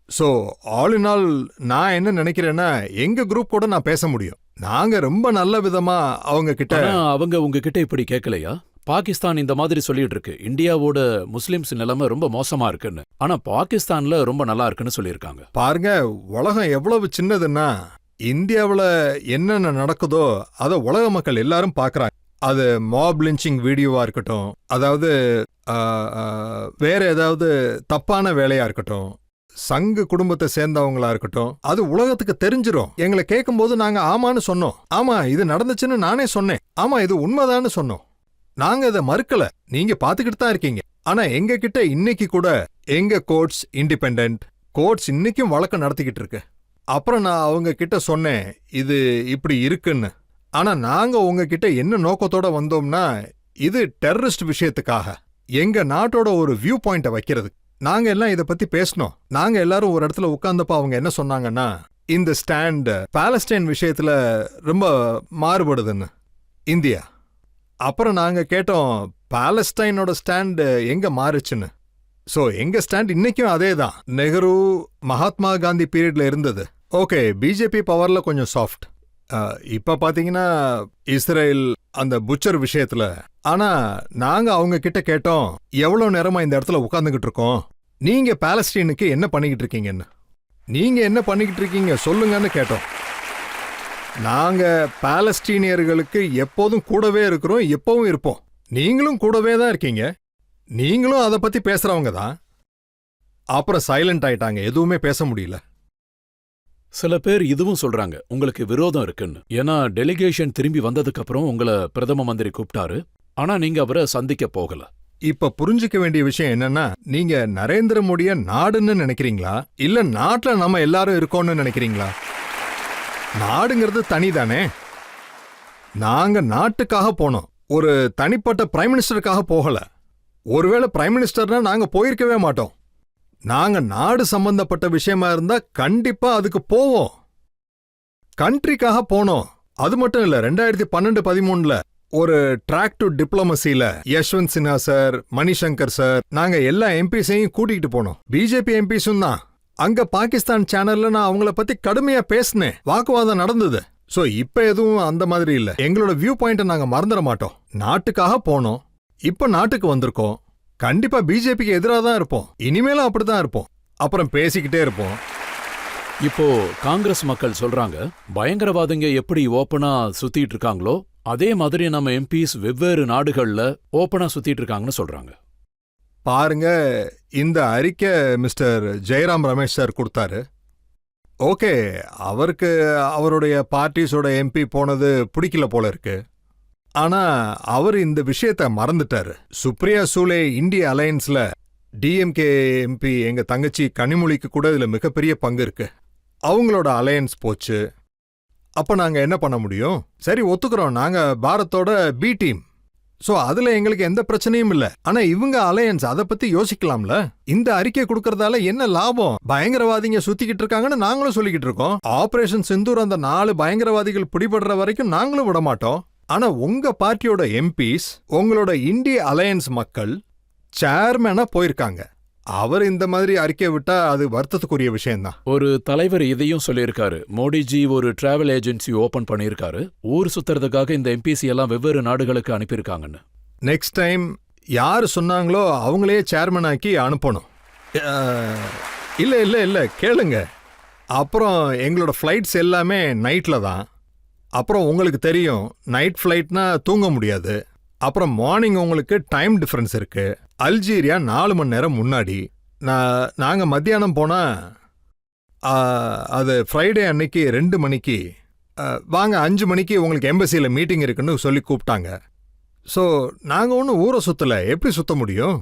ஸோ ஆல் இன் ஆல் நான் என்ன நினைக்கிறேன்னா, எங்க குரூப் கூட நான் பேச முடியும். நாங்க ரொம்ப நல்ல விதமா அவங்க கிட்ட. அவங்க உங்ககிட்ட இப்படி கேட்கலையா? பாகிஸ்தான் இந்த மாதிரி சொல்லிட்டு இருக்கு, இந்தியாவோட முஸ்லிம்ஸ் நிலைமை ரொம்ப மோசமா இருக்குன்னு. ஆனா பாகிஸ்தான்ல ரொம்ப நல்லா இருக்குன்னு சொல்லியிருக்காங்க. பாருங்க, உலகம் எவ்வளவு சின்னதுன்னா, இந்தியாவுல என்னென்ன நடக்குதோ அதை உலக மக்கள் எல்லாரும் பாக்குறாங்க. அது மாப் லிஞ்சிங் வீடியோவா இருக்கட்டும், அதாவது வேற ஏதாவது தப்பான வேலையா இருக்கட்டும், சங்கு குடும்பத்தை சேர்ந்தவங்களா இருக்கட்டும், அது உலகத்துக்கு தெரிஞ்சிரும். எங்களை கேட்கும்போது நாங்க ஆமான்னு சொன்னோம். ஆமா இது நடந்துச்சுன்னு நானே சொன்னேன். ஆமா இது உண்மைதான்னு சொன்னோம். நாங்க இதை மறுக்கல, நீங்க பாத்துக்கிட்டு தான் இருக்கீங்க. ஆனா எங்க கிட்ட இன்னைக்கு கூட எங்க கோர்ட்ஸ் இண்டிபெண்டன்ட், கோர்ட்ஸ் இன்னைக்கும் வழக்கம் நடத்திக்கிட்டு இருக்கு. அப்புறம் நான் அவங்க கிட்ட சொன்னேன் இது இப்படி இருக்குன்னு. ஆனா நாங்க உங்ககிட்ட என்ன நோக்கத்தோட வந்தோம்னா, இது டெரரிஸ்ட் விஷயத்துக்காக எங்க நாட்டோட ஒரு வியூ பாயிண்ட வைக்கிறது. நாங்க எல்லாம் இத பத்தி பேசணும். நாங்க எல்லாரும் ஒரு இடத்துல உட்கார்ந்தப்ப அவங்க என்ன சொன்னாங்கன்னா, இந்த ஸ்டாண்ட் பாலஸ்டைன் விஷயத்துல ரொம்ப மாறுபடுதுன்னு இந்தியா. அப்புறம் நாங்க கேட்டோம், பாலஸ்டைனோட ஸ்டாண்ட் எங்க மாறுச்சுன்னு. சோ எங்க ஸ்டாண்ட் இன்னைக்கும் அதே தான், நெஹ்ரு மகாத்மா காந்தி பீரியட்ல இருந்தது. ஓகே, பிஜேபி பவர்ல கொஞ்சம் சாஃப்ட். இப்ப பாத்தீங்கன்னா இஸ்ரேல் அந்த புச்சர் விஷயத்துல. ஆனா நாங்க அவங்க கிட்ட கேட்டோம், எவ்வளவு நேரமா இந்த இடத்துல உட்கார்ந்துகிட்டு இருக்கோம், நீங்க பாலஸ்தீனுக்கு என்ன பண்ணிக்கிட்டு இருக்கீங்கன்னு, நீங்க என்ன பண்ணிக்கிட்டு இருக்கீங்க சொல்லுங்கன்னு கேட்டோம். நாங்க பாலஸ்தீனியர்களுக்கு எப்போதும் கூடவே இருக்கிறோம், எப்பவும் இருப்போம். நீங்களும் கூடவே தான் இருக்கீங்க, நீங்களும் அதை பத்தி பேசுறவங்க தான். அப்புறம் சைலண்ட் ஆயிட்டாங்க, எதுவுமே பேச முடியல. சில பேர் இதுவும் சொல்றாங்க உங்களுக்கு விரோதம் இருக்குன்னு. ஏன்னா டெலிகேஷன் திரும்பி வந்ததுக்கு அப்புறம் உங்களை பிரதம மந்திரி கூப்பிட்டாரு, ஆனா நீங்க அவரை சந்திக்க போகல. இப்ப புரிஞ்சுக்க வேண்டிய விஷயம் என்னன்னா, நீங்க நரேந்திர மோடிய நாடுன்னு நினைக்கிறீங்களா இல்ல நாட்டுல நம்ம எல்லாரும் இருக்கோம்னு நினைக்கிறீங்களா? நாடுங்கிறது தனிதானே. நாங்க நாட்டுக்காக போனோம், ஒரு தனிப்பட்ட பிரைம் மினிஸ்டருக்காக போகல. ஒருவேளை பிரைம் மினிஸ்டர்னா நாங்க போயிருக்கவே மாட்டோம். நாங்க நாடு சம்பந்தப்பட்ட விஷயமா இருந்தா கண்டிப்பா அதுக்கு போவோம். கண்ட்ரிக்காக போனோம். அது மட்டும் இல்ல, 2012-13 ஒரு ட்ராக் டு டிப்ளமசில யஷ்வந்த் சின்ஹா சார், மணிசங்கர் சார், நாங்க எல்லா எம்பிஸையும் கூட்டிகிட்டு போனோம். பிஜேபி எம்பிஸும் தான். அங்க பாகிஸ்தான் சேனல்ல நான் அவங்கள பத்தி கடுமையா பேசினேன், வாக்குவாதம் நடந்தது. சோ இப்ப எதுவும் அந்த மாதிரி இல்ல. எங்களோட வியூ பாயிண்ட நாங்க மறந்துட மாட்டோம். நாட்டுக்காக போனோம், இப்ப நாட்டுக்கு வந்திருக்கோம். கண்டிப்பா பிஜேபிக்கு எதிராக தான் இருப்போம், இனிமேலும் அப்படிதான் இருப்போம். அப்புறம் பேசிக்கிட்டே இருப்போம். இப்போ காங்கிரஸ் மக்கள் சொல்றாங்க, பயங்கரவாதிங்க எப்படி ஓப்பனா சுத்திட்டு இருக்காங்களோ அதே மாதிரி நம்ம எம்பிஸ் வெவ்வேறு நாடுகள்ல ஓப்பனா சுத்திட்டு இருக்காங்கன்னு சொல்றாங்க. பாருங்க, இந்த அறிக்கை மிஸ்டர் ஜெயராம் ரமேஷ் சார் கொடுத்தாரு. ஓகே, அவருக்கு அவருடைய பார்ட்டிஸோட எம்பி போனது பிடிக்கல போல இருக்கு. ஆனா அவர் இந்த விஷயத்த மறந்துட்டாரு. சுப்ரியா சூலே இந்திய அலையன்ஸ்ல டிஎம்கே எம்பி எங்க தங்கச்சி கனிமொழிக்கு கூட இதுல மிகப்பெரிய பங்கு இருக்கு. அவங்களோட அலையன்ஸ் போச்சு. அப்ப நாங்க என்ன பண்ண முடியும்? சரி, ஒத்துக்கிறோம், நாங்க பாரத்தோட பி டீம். சோ அதுல எங்களுக்கு எந்த பிரச்சனையும் இல்ல. ஆனா இவங்க அலையன்ஸ், அத பத்தி யோசிக்கலாம்ல. இந்த அறிக்கை கொடுக்கறதால என்ன லாபம்? பயங்கரவாதிங்க சுத்திக்கிட்டு இருக்காங்கன்னு நாங்களும் சொல்லிக்கிட்டு இருக்கோம். ஆபரேஷன் சிந்தூர் அந்த 4 பயங்கரவாதிகள் பிடிபடுற வரைக்கும் நாங்களும் விட மாட்டோம். ஆனா உங்க பார்ட்டியோட எம்பிஸ், உங்களோட இந்திய அலையன்ஸ் மக்கள் சேர்மேனா போயிருக்காங்க. அவர் இந்த மாதிரி அறிக்கை விட்டா அது வருத்தத்துக்குரிய விஷயம்தான். ஒரு தலைவர் இதையும் சொல்லியிருக்காரு, மோடிஜி ஒரு டிராவல் ஏஜென்சி ஓபன் பண்ணியிருக்காரு, ஊர் சுத்துறதுக்காக இந்த எம்பிசி எல்லாம் வெவ்வேறு நாடுகளுக்கு அனுப்பியிருக்காங்கன்னு. நெக்ஸ்ட் டைம் யாரு சொன்னாங்களோ அவங்களே சேர்மன் ஆக்கி அனுப்பணும். இல்ல இல்ல இல்ல, கேளுங்க. அப்புறம் எங்களோட ஃப்ளைட்ஸ் எல்லாமே நைட்ல தான். அப்புறம் உங்களுக்கு தெரியும், நைட் ஃப்ளைட்னா தூங்க முடியாது. அப்புறம் மார்னிங் உங்களுக்கு டைம் டிஃபரன்ஸ் இருக்கு. அல்ஜீரியா 4 மணி நேரம் முன்னாடி. நாங்க மத்தியானம் போனா அது ஃப்ரைடே அன்னைக்கு 2 மணிக்கு வாங்க 5 மணிக்கு உங்களுக்கு எம்பசியில் மீட்டிங் இருக்குன்னு சொல்லி கூப்பிட்டாங்க. ஸோ நாங்கள் ஒன்றும் ஊரை சுற்றலை, எப்படி சுற்ற முடியும்?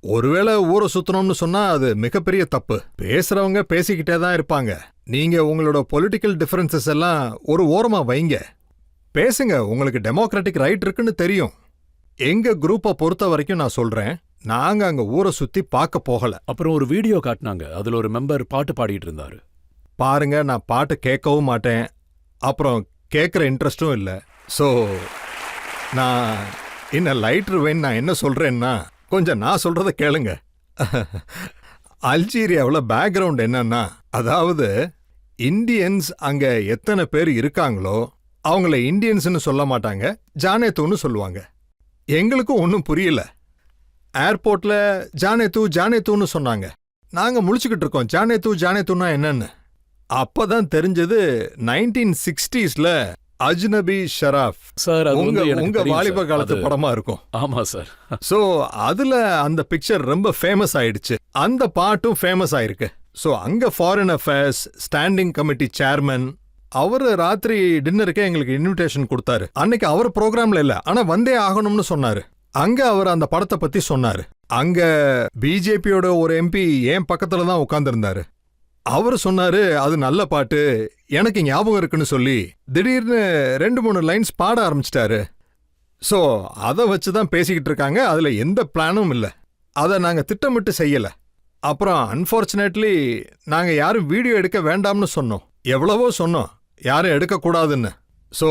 ஒருவேளை ஊரை சுற்றணும்னு சொன்னால் அது மிகப்பெரிய தப்பு. பேசுகிறவங்க பேசிக்கிட்டே தான் இருப்பாங்க. நீங்கள் உங்களோட பொலிட்டிக்கல் டிஃபரன்சஸ் எல்லாம் ஒரு ஓரமாக வைங்க, பேசுங்க. உங்களுக்கு டெமோக்ராட்டிக் ரைட் இருக்குன்னு தெரியும். எங்க குரூப்பை பொறுத்த வரைக்கும் நான் சொல்றேன், நாங்க அங்க ஊரை சுத்தி பார்க்க போகல. அப்புறம் ஒரு வீடியோ காட்டினாங்க, அதுல ஒரு மெம்பர் பாட்டு பாடிட்டு இருந்தாரு. பாருங்க, நான் பாட்டு கேட்கவும் மாட்டேன், அப்புறம் கேட்குற இன்ட்ரெஸ்டும் இல்லை. ஸோ நான் இன்னும் லைட்ரு வேன் நான் என்ன சொல்றேன்னா, கொஞ்சம் நான் சொல்றத கேளுங்க. அல்ஜீரியாவில் பேக்ரவுண்ட் என்னன்னா, அதாவது இந்தியன்ஸ் அங்க எத்தனை பேர் இருக்காங்களோ அவங்கள இந்தியன்ஸ்னு சொல்ல மாட்டாங்க, ஜானேத்தூன்னு சொல்லுவாங்க. எங்களுக்கும் ஒன்றும் புரியல. ஏர்போர்ட்ல ஜானேத்தூன்னு சொன்னாங்க. நாங்க முழிச்சுக்கிட்டு இருக்கோம், ஜானேத்தூன்னா என்னன்னு. அப்பதான் தெரிஞ்சது 1960s அஜ்னபி ஷராஃப் சார், அது வந்து எனக்கு உங்க தெரியும் வாலிப சார். காலத்து அது- படமா இருக்கும். ஆமா சார். சோ அதுல அந்த பிக்சர் ரொம்ப ஃபேமஸ் ஆயிடுச்சு, அந்த பாட்டும் ஃபேமஸ் ஆயிருக்கு. சோ அங்க foreign affairs standing committee chairman அவரு ராத்திரி டின்னருக்கே எங்களுக்கு இன்விடேஷன் கொடுத்தாரு. அன்னைக்கு அவர் ப்ரோக்ராம்ல இல்ல, ஆனா வந்தே ஆகணும்னு சொன்னாரு. அங்க அவர் அந்த படத்தை பத்தி சொன்னாரு. அங்க பிஜேபியோட ஒரு எம்பி என் பக்கத்துல தான் உட்கார்ந்திருந்தாரு. அவரு சொன்னாரு, அது நல்ல பாட்டு, எனக்கு ஞாபகம் இருக்குன்னு சொல்லி திடீர்னு 2-3 லைன்ஸ் பாட ஆரம்பிச்சிட்டாரு. சோ அதை வச்சுதான் பேசிக்கிட்டு இருக்காங்க. அதுல எந்த பிளானும் இல்ல, அதை நாங்க திட்டமிட்டு செய்யல. அப்புறம் அன்பார்ச்சுனேட்லி நாங்க யாரும் வீடியோ எடுக்க வேண்டாம்னு சொன்னோம், எவ்வளவோ சொன்னோம் யாரும் எடுக்கக்கூடாதுன்னு. ஸோ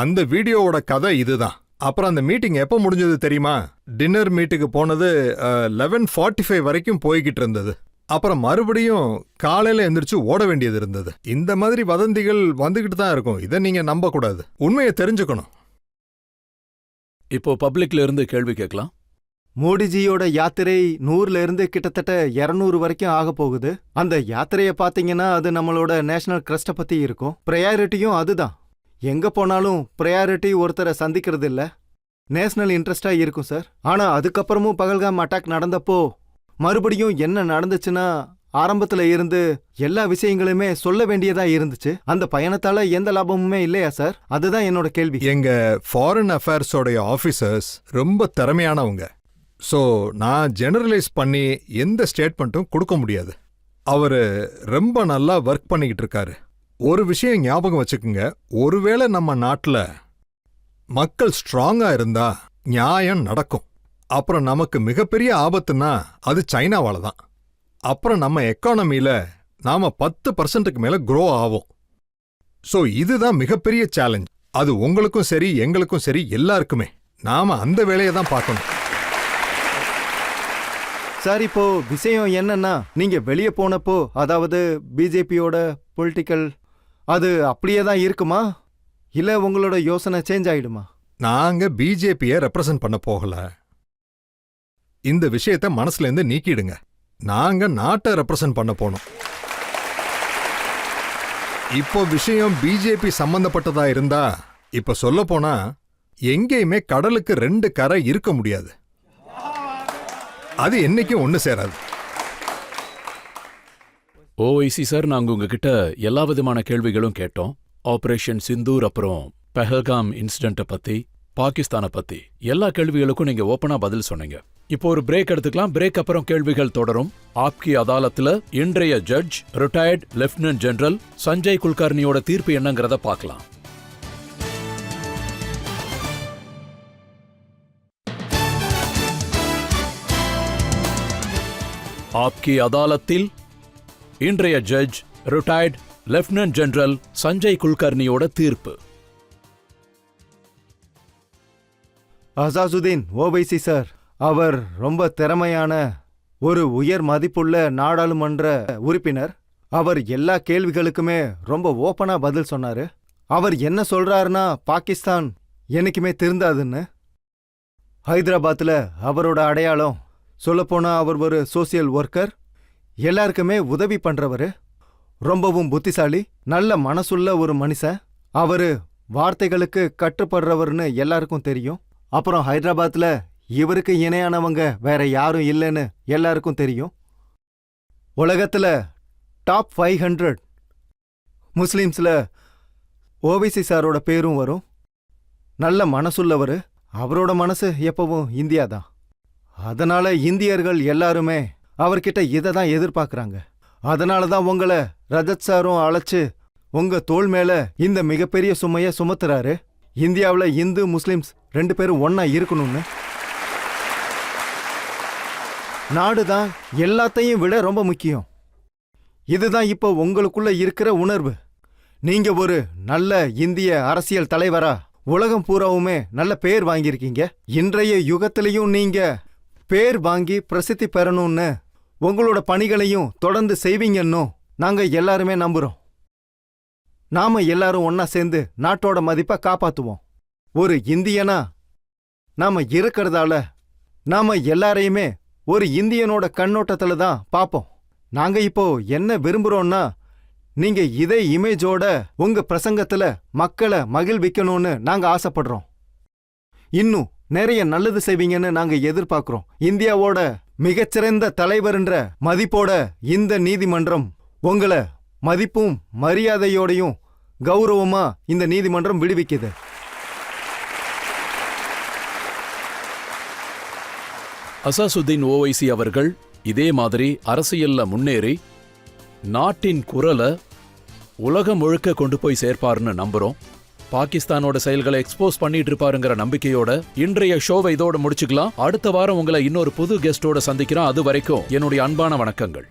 அந்த வீடியோவோட கதை இதுதான். அப்புறம் அந்த மீட்டிங் எப்போ முடிஞ்சது தெரியுமா? டின்னர் மீட்டுக்கு போனது 11:45 வரைக்கும் போய்கிட்டு இருந்தது. அப்புறம் மறுபடியும் காலையில எந்திரிச்சு ஓட வேண்டியது இருந்தது. இந்த மாதிரி வதந்திகள் வந்துகிட்டு தான் இருக்கும், இதை நீங்க நம்ப கூடாது, உண்மையை தெரிஞ்சுக்கணும். இப்போ பப்ளிக்ல இருந்து கேள்வி கேட்கலாம். மோடிஜியோட யாத்திரை 100ல இருந்து கிட்டத்தட்ட 200 வரைக்கும் ஆக போகுது. அந்த யாத்திரையை பாத்தீங்கன்னா அது நம்மளோட நேஷனல் கிரஸ்ட பத்தி இருக்கும். ப்ரையாரிட்டியும் அதுதான். எங்க போனாலும் ப்ரையாரிட்டி ஒருத்தரை சந்திக்கிறது இல்ல, நேஷனல் இன்ட்ரெஸ்டா இருக்கும் சார். ஆனா அதுக்கப்புறமும் பகல்காம் அட்டாக் நடந்தப்போ மறுபடியும் என்ன நடந்துச்சுன்னா ஆரம்பத்துல இருந்து எல்லா விஷயங்களுமே சொல்ல வேண்டியதா இருந்துச்சு. அந்த பயணத்தால எந்த லாபமுமே இல்லையா சார்? அதுதான் என்னோட கேள்வி. எங்க ஃபாரின் அஃபேர்ஸோடைய ஆஃபீஸர்ஸ் ரொம்ப திறமையானவங்க. ஸோ நான் ஜெனரலைஸ் பண்ணி எந்த ஸ்டேட்மெண்ட்டும் கொடுக்க முடியாது. அவரு ரொம்ப நல்லா ஒர்க் பண்ணிக்கிட்டு இருக்காரு. ஒரு விஷயம் ஞாபகம் வச்சுக்குங்க, ஒருவேளை நம்ம நாட்டுல மக்கள் ஸ்ட்ராங்கா இருந்தா நியாயம் நடக்கும். அப்புறம் நமக்கு மிகப்பெரிய ஆபத்துன்னா அது சைனாவால தான். அப்புறம் நம்ம எக்கானமில நாம 10% மேல க்ரோ ஆவோம். ஸோ இதுதான் மிகப்பெரிய சேலஞ்ச். அது உங்களுக்கும் சரி எங்களுக்கும் சரி எல்லாருக்குமே. நாம அந்த வேலையை தான் பார்க்கணும். சார், இப்போ விஷயம் என்னன்னா, நீங்க வெளியே போனப்போ, அதாவது பிஜேபியோட பொலிட்டிக்கல் அது அப்படியே தான் இருக்குமா, இல்ல உங்களோட யோசனை சேஞ்ச் ஆயிடுமா? நாங்க பிஜேபியை ரெப்ரசன்ட் பண்ண போகல. இந்த விஷயத்தை மனசுல இருந்து நீக்கிடுங்க. நாங்க நாட்டை ரெப்ரசன்ட் பண்ண போனோம். இப்போ விஷயம் பிஜேபி சம்பந்தப்பட்டதா இருந்தா, இப்ப சொல்ல போனா எங்கேயுமே கடலுக்கு 2 கரை இருக்க முடியாது. அது என்னைக்கும் ஒண்ணு சேராது. ஓஐசி சார், நாங்க உங்ககிட்ட எல்லா விதமான கேள்விகளும் கேட்டோம். ஆபரேஷன் சிந்தூர், அப்புறம் பெஹல்காம் இன்சிடென்ட்டை பத்தி, பாகிஸ்தானை பத்தி எல்லா கேள்விகளுக்கும் நீங்க ஓப்பனா பதில் சொன்னீங்க. இப்போ ஒரு பிரேக் எடுத்துக்கலாம். பிரேக் அப்புறம் கேள்விகள் தொடரும். ஆப்கி அதாலத்துல இன்றைய judge retired lieutenant general Sanjay குல்கர்னியோட தீர்ப்பு என்னங்கிறத பார்க்கலாம். ஆப்கி அதாலத்தில் இன்றைய judge retired lieutenant general Sanjay குல்கர்னியோட தீர்ப்பு. அசாசுதீன் ஓவைசி சார், அவர் ரொம்ப திறமையான ஒரு உயர் மதிப்புள்ள நாடாளுமன்ற உறுப்பினர். அவர் எல்லா கேள்விகளுக்குமே ரொம்ப ஓப்பனா பதில் சொன்னாரு. அவர் என்ன சொல்றாருன்னா, பாகிஸ்தான் என்னைக்குமே திருந்தாதுன்னு. ஹைதராபாத்ல அவரோட அடையாளம், சொல்லப்போனா அவர் ஒரு சோசியல் ஒர்க்கர், எல்லாருக்குமே உதவி பண்றவரு, ரொம்பவும் புத்திசாலி, நல்ல மனசுள்ள ஒரு மனுஷன். அவரு வார்த்தைகளுக்கு கட்டுப்படுறவர்னு எல்லாருக்கும் தெரியும். அப்புறம் ஹைதராபாத்ல இவருக்கு இணையானவங்க வேற யாரும் இல்லைன்னு எல்லாருக்கும் தெரியும். உலகத்துல டாப் 500 முஸ்லிம்ஸ்ல ஓவைசி சாரோட பேரும் வரும். நல்ல மனசுள்ளவர். அவரோட மனசு எப்பவும் இந்தியா தான். அதனால இந்தியர்கள் எல்லாருமே அவர்கிட்ட இதை தான் எதிர்பார்க்கறாங்க. அதனால தான் உங்களை ரஜத் சாரும் அழைச்சு உங்க தோள் மேல இந்த மிகப்பெரிய சுமைய சுமத்துறாரு. இந்தியாவில் இந்து முஸ்லிம்ஸ் 2 பேரும் ஒன்னா இருக்கணும்னு. நாடுதான் எல்லாத்தையும் விட ரொம்ப முக்கியம். இதுதான் இப்போ உங்களுக்குள்ள இருக்கிற உணர்வு. நீங்க ஒரு நல்ல இந்திய அரசியல் தலைவரா உலகம் பூராவுமே நல்ல பேர் வாங்கியிருக்கீங்க. இன்றைய யுகத்திலையும் நீங்க பேர் வாங்கி பிரசித்தி பெறணும்னு உங்களோட பணிகளையும் தொடர்ந்து செய்வீங்கன்னு நாங்க எல்லாருமே நம்புறோம். நாம எல்லாரும் ஒன்னா சேர்ந்து நாட்டோட மதிப்பை காப்பாத்துவோம். ஒரு இந்தியனா நாம இருக்கிறதால நாம எல்லாரையுமே ஒரு இந்தியனோட கண்ணோட்டத்துல தான் பாப்போம். நாங்க இப்போ என்ன விரும்புறோம்னா, நீங்க இதே இமேஜோட உங்க பிரசங்கத்துல மக்களை மகிழ்விக்கணும்னு நாங்க ஆசைப்படுறோம். இன்னும் நிறைய நல்லது செய்வீங்கன்னு நாங்க எதிர்பார்க்கிறோம். இந்தியாவோட மிகச்சிறந்த தலைவர்ன்ற மதிப்போட இந்த நீதிமன்றம் உங்களை மதிப்பும் மரியாதையோடையும் கௌரவமா இந்த நீதிமன்றம் விடுவிக்குது. அசாசுதீன் ஓவைசி அவர்கள் இதே மாதிரி அரசியல்ல முன்னேறி நாட்டின் குரலை உலகம் முழுக்க கொண்டு போய் சேர்ப்பாருன்னு நம்புறோம். பாகிஸ்தானோட செயல்களை எக்ஸ்போஸ் பண்ணிட்டு இருப்பாருங்கிற நம்பிக்கையோட இன்றைய ஷோவை இதோட முடிச்சுக்கலாம். அடுத்த வாரம் உங்களை இன்னொரு புது கெஸ்டோட சந்திக்கிறோம். அது வரைக்கும் என்னுடைய அன்பான வணக்கங்கள்.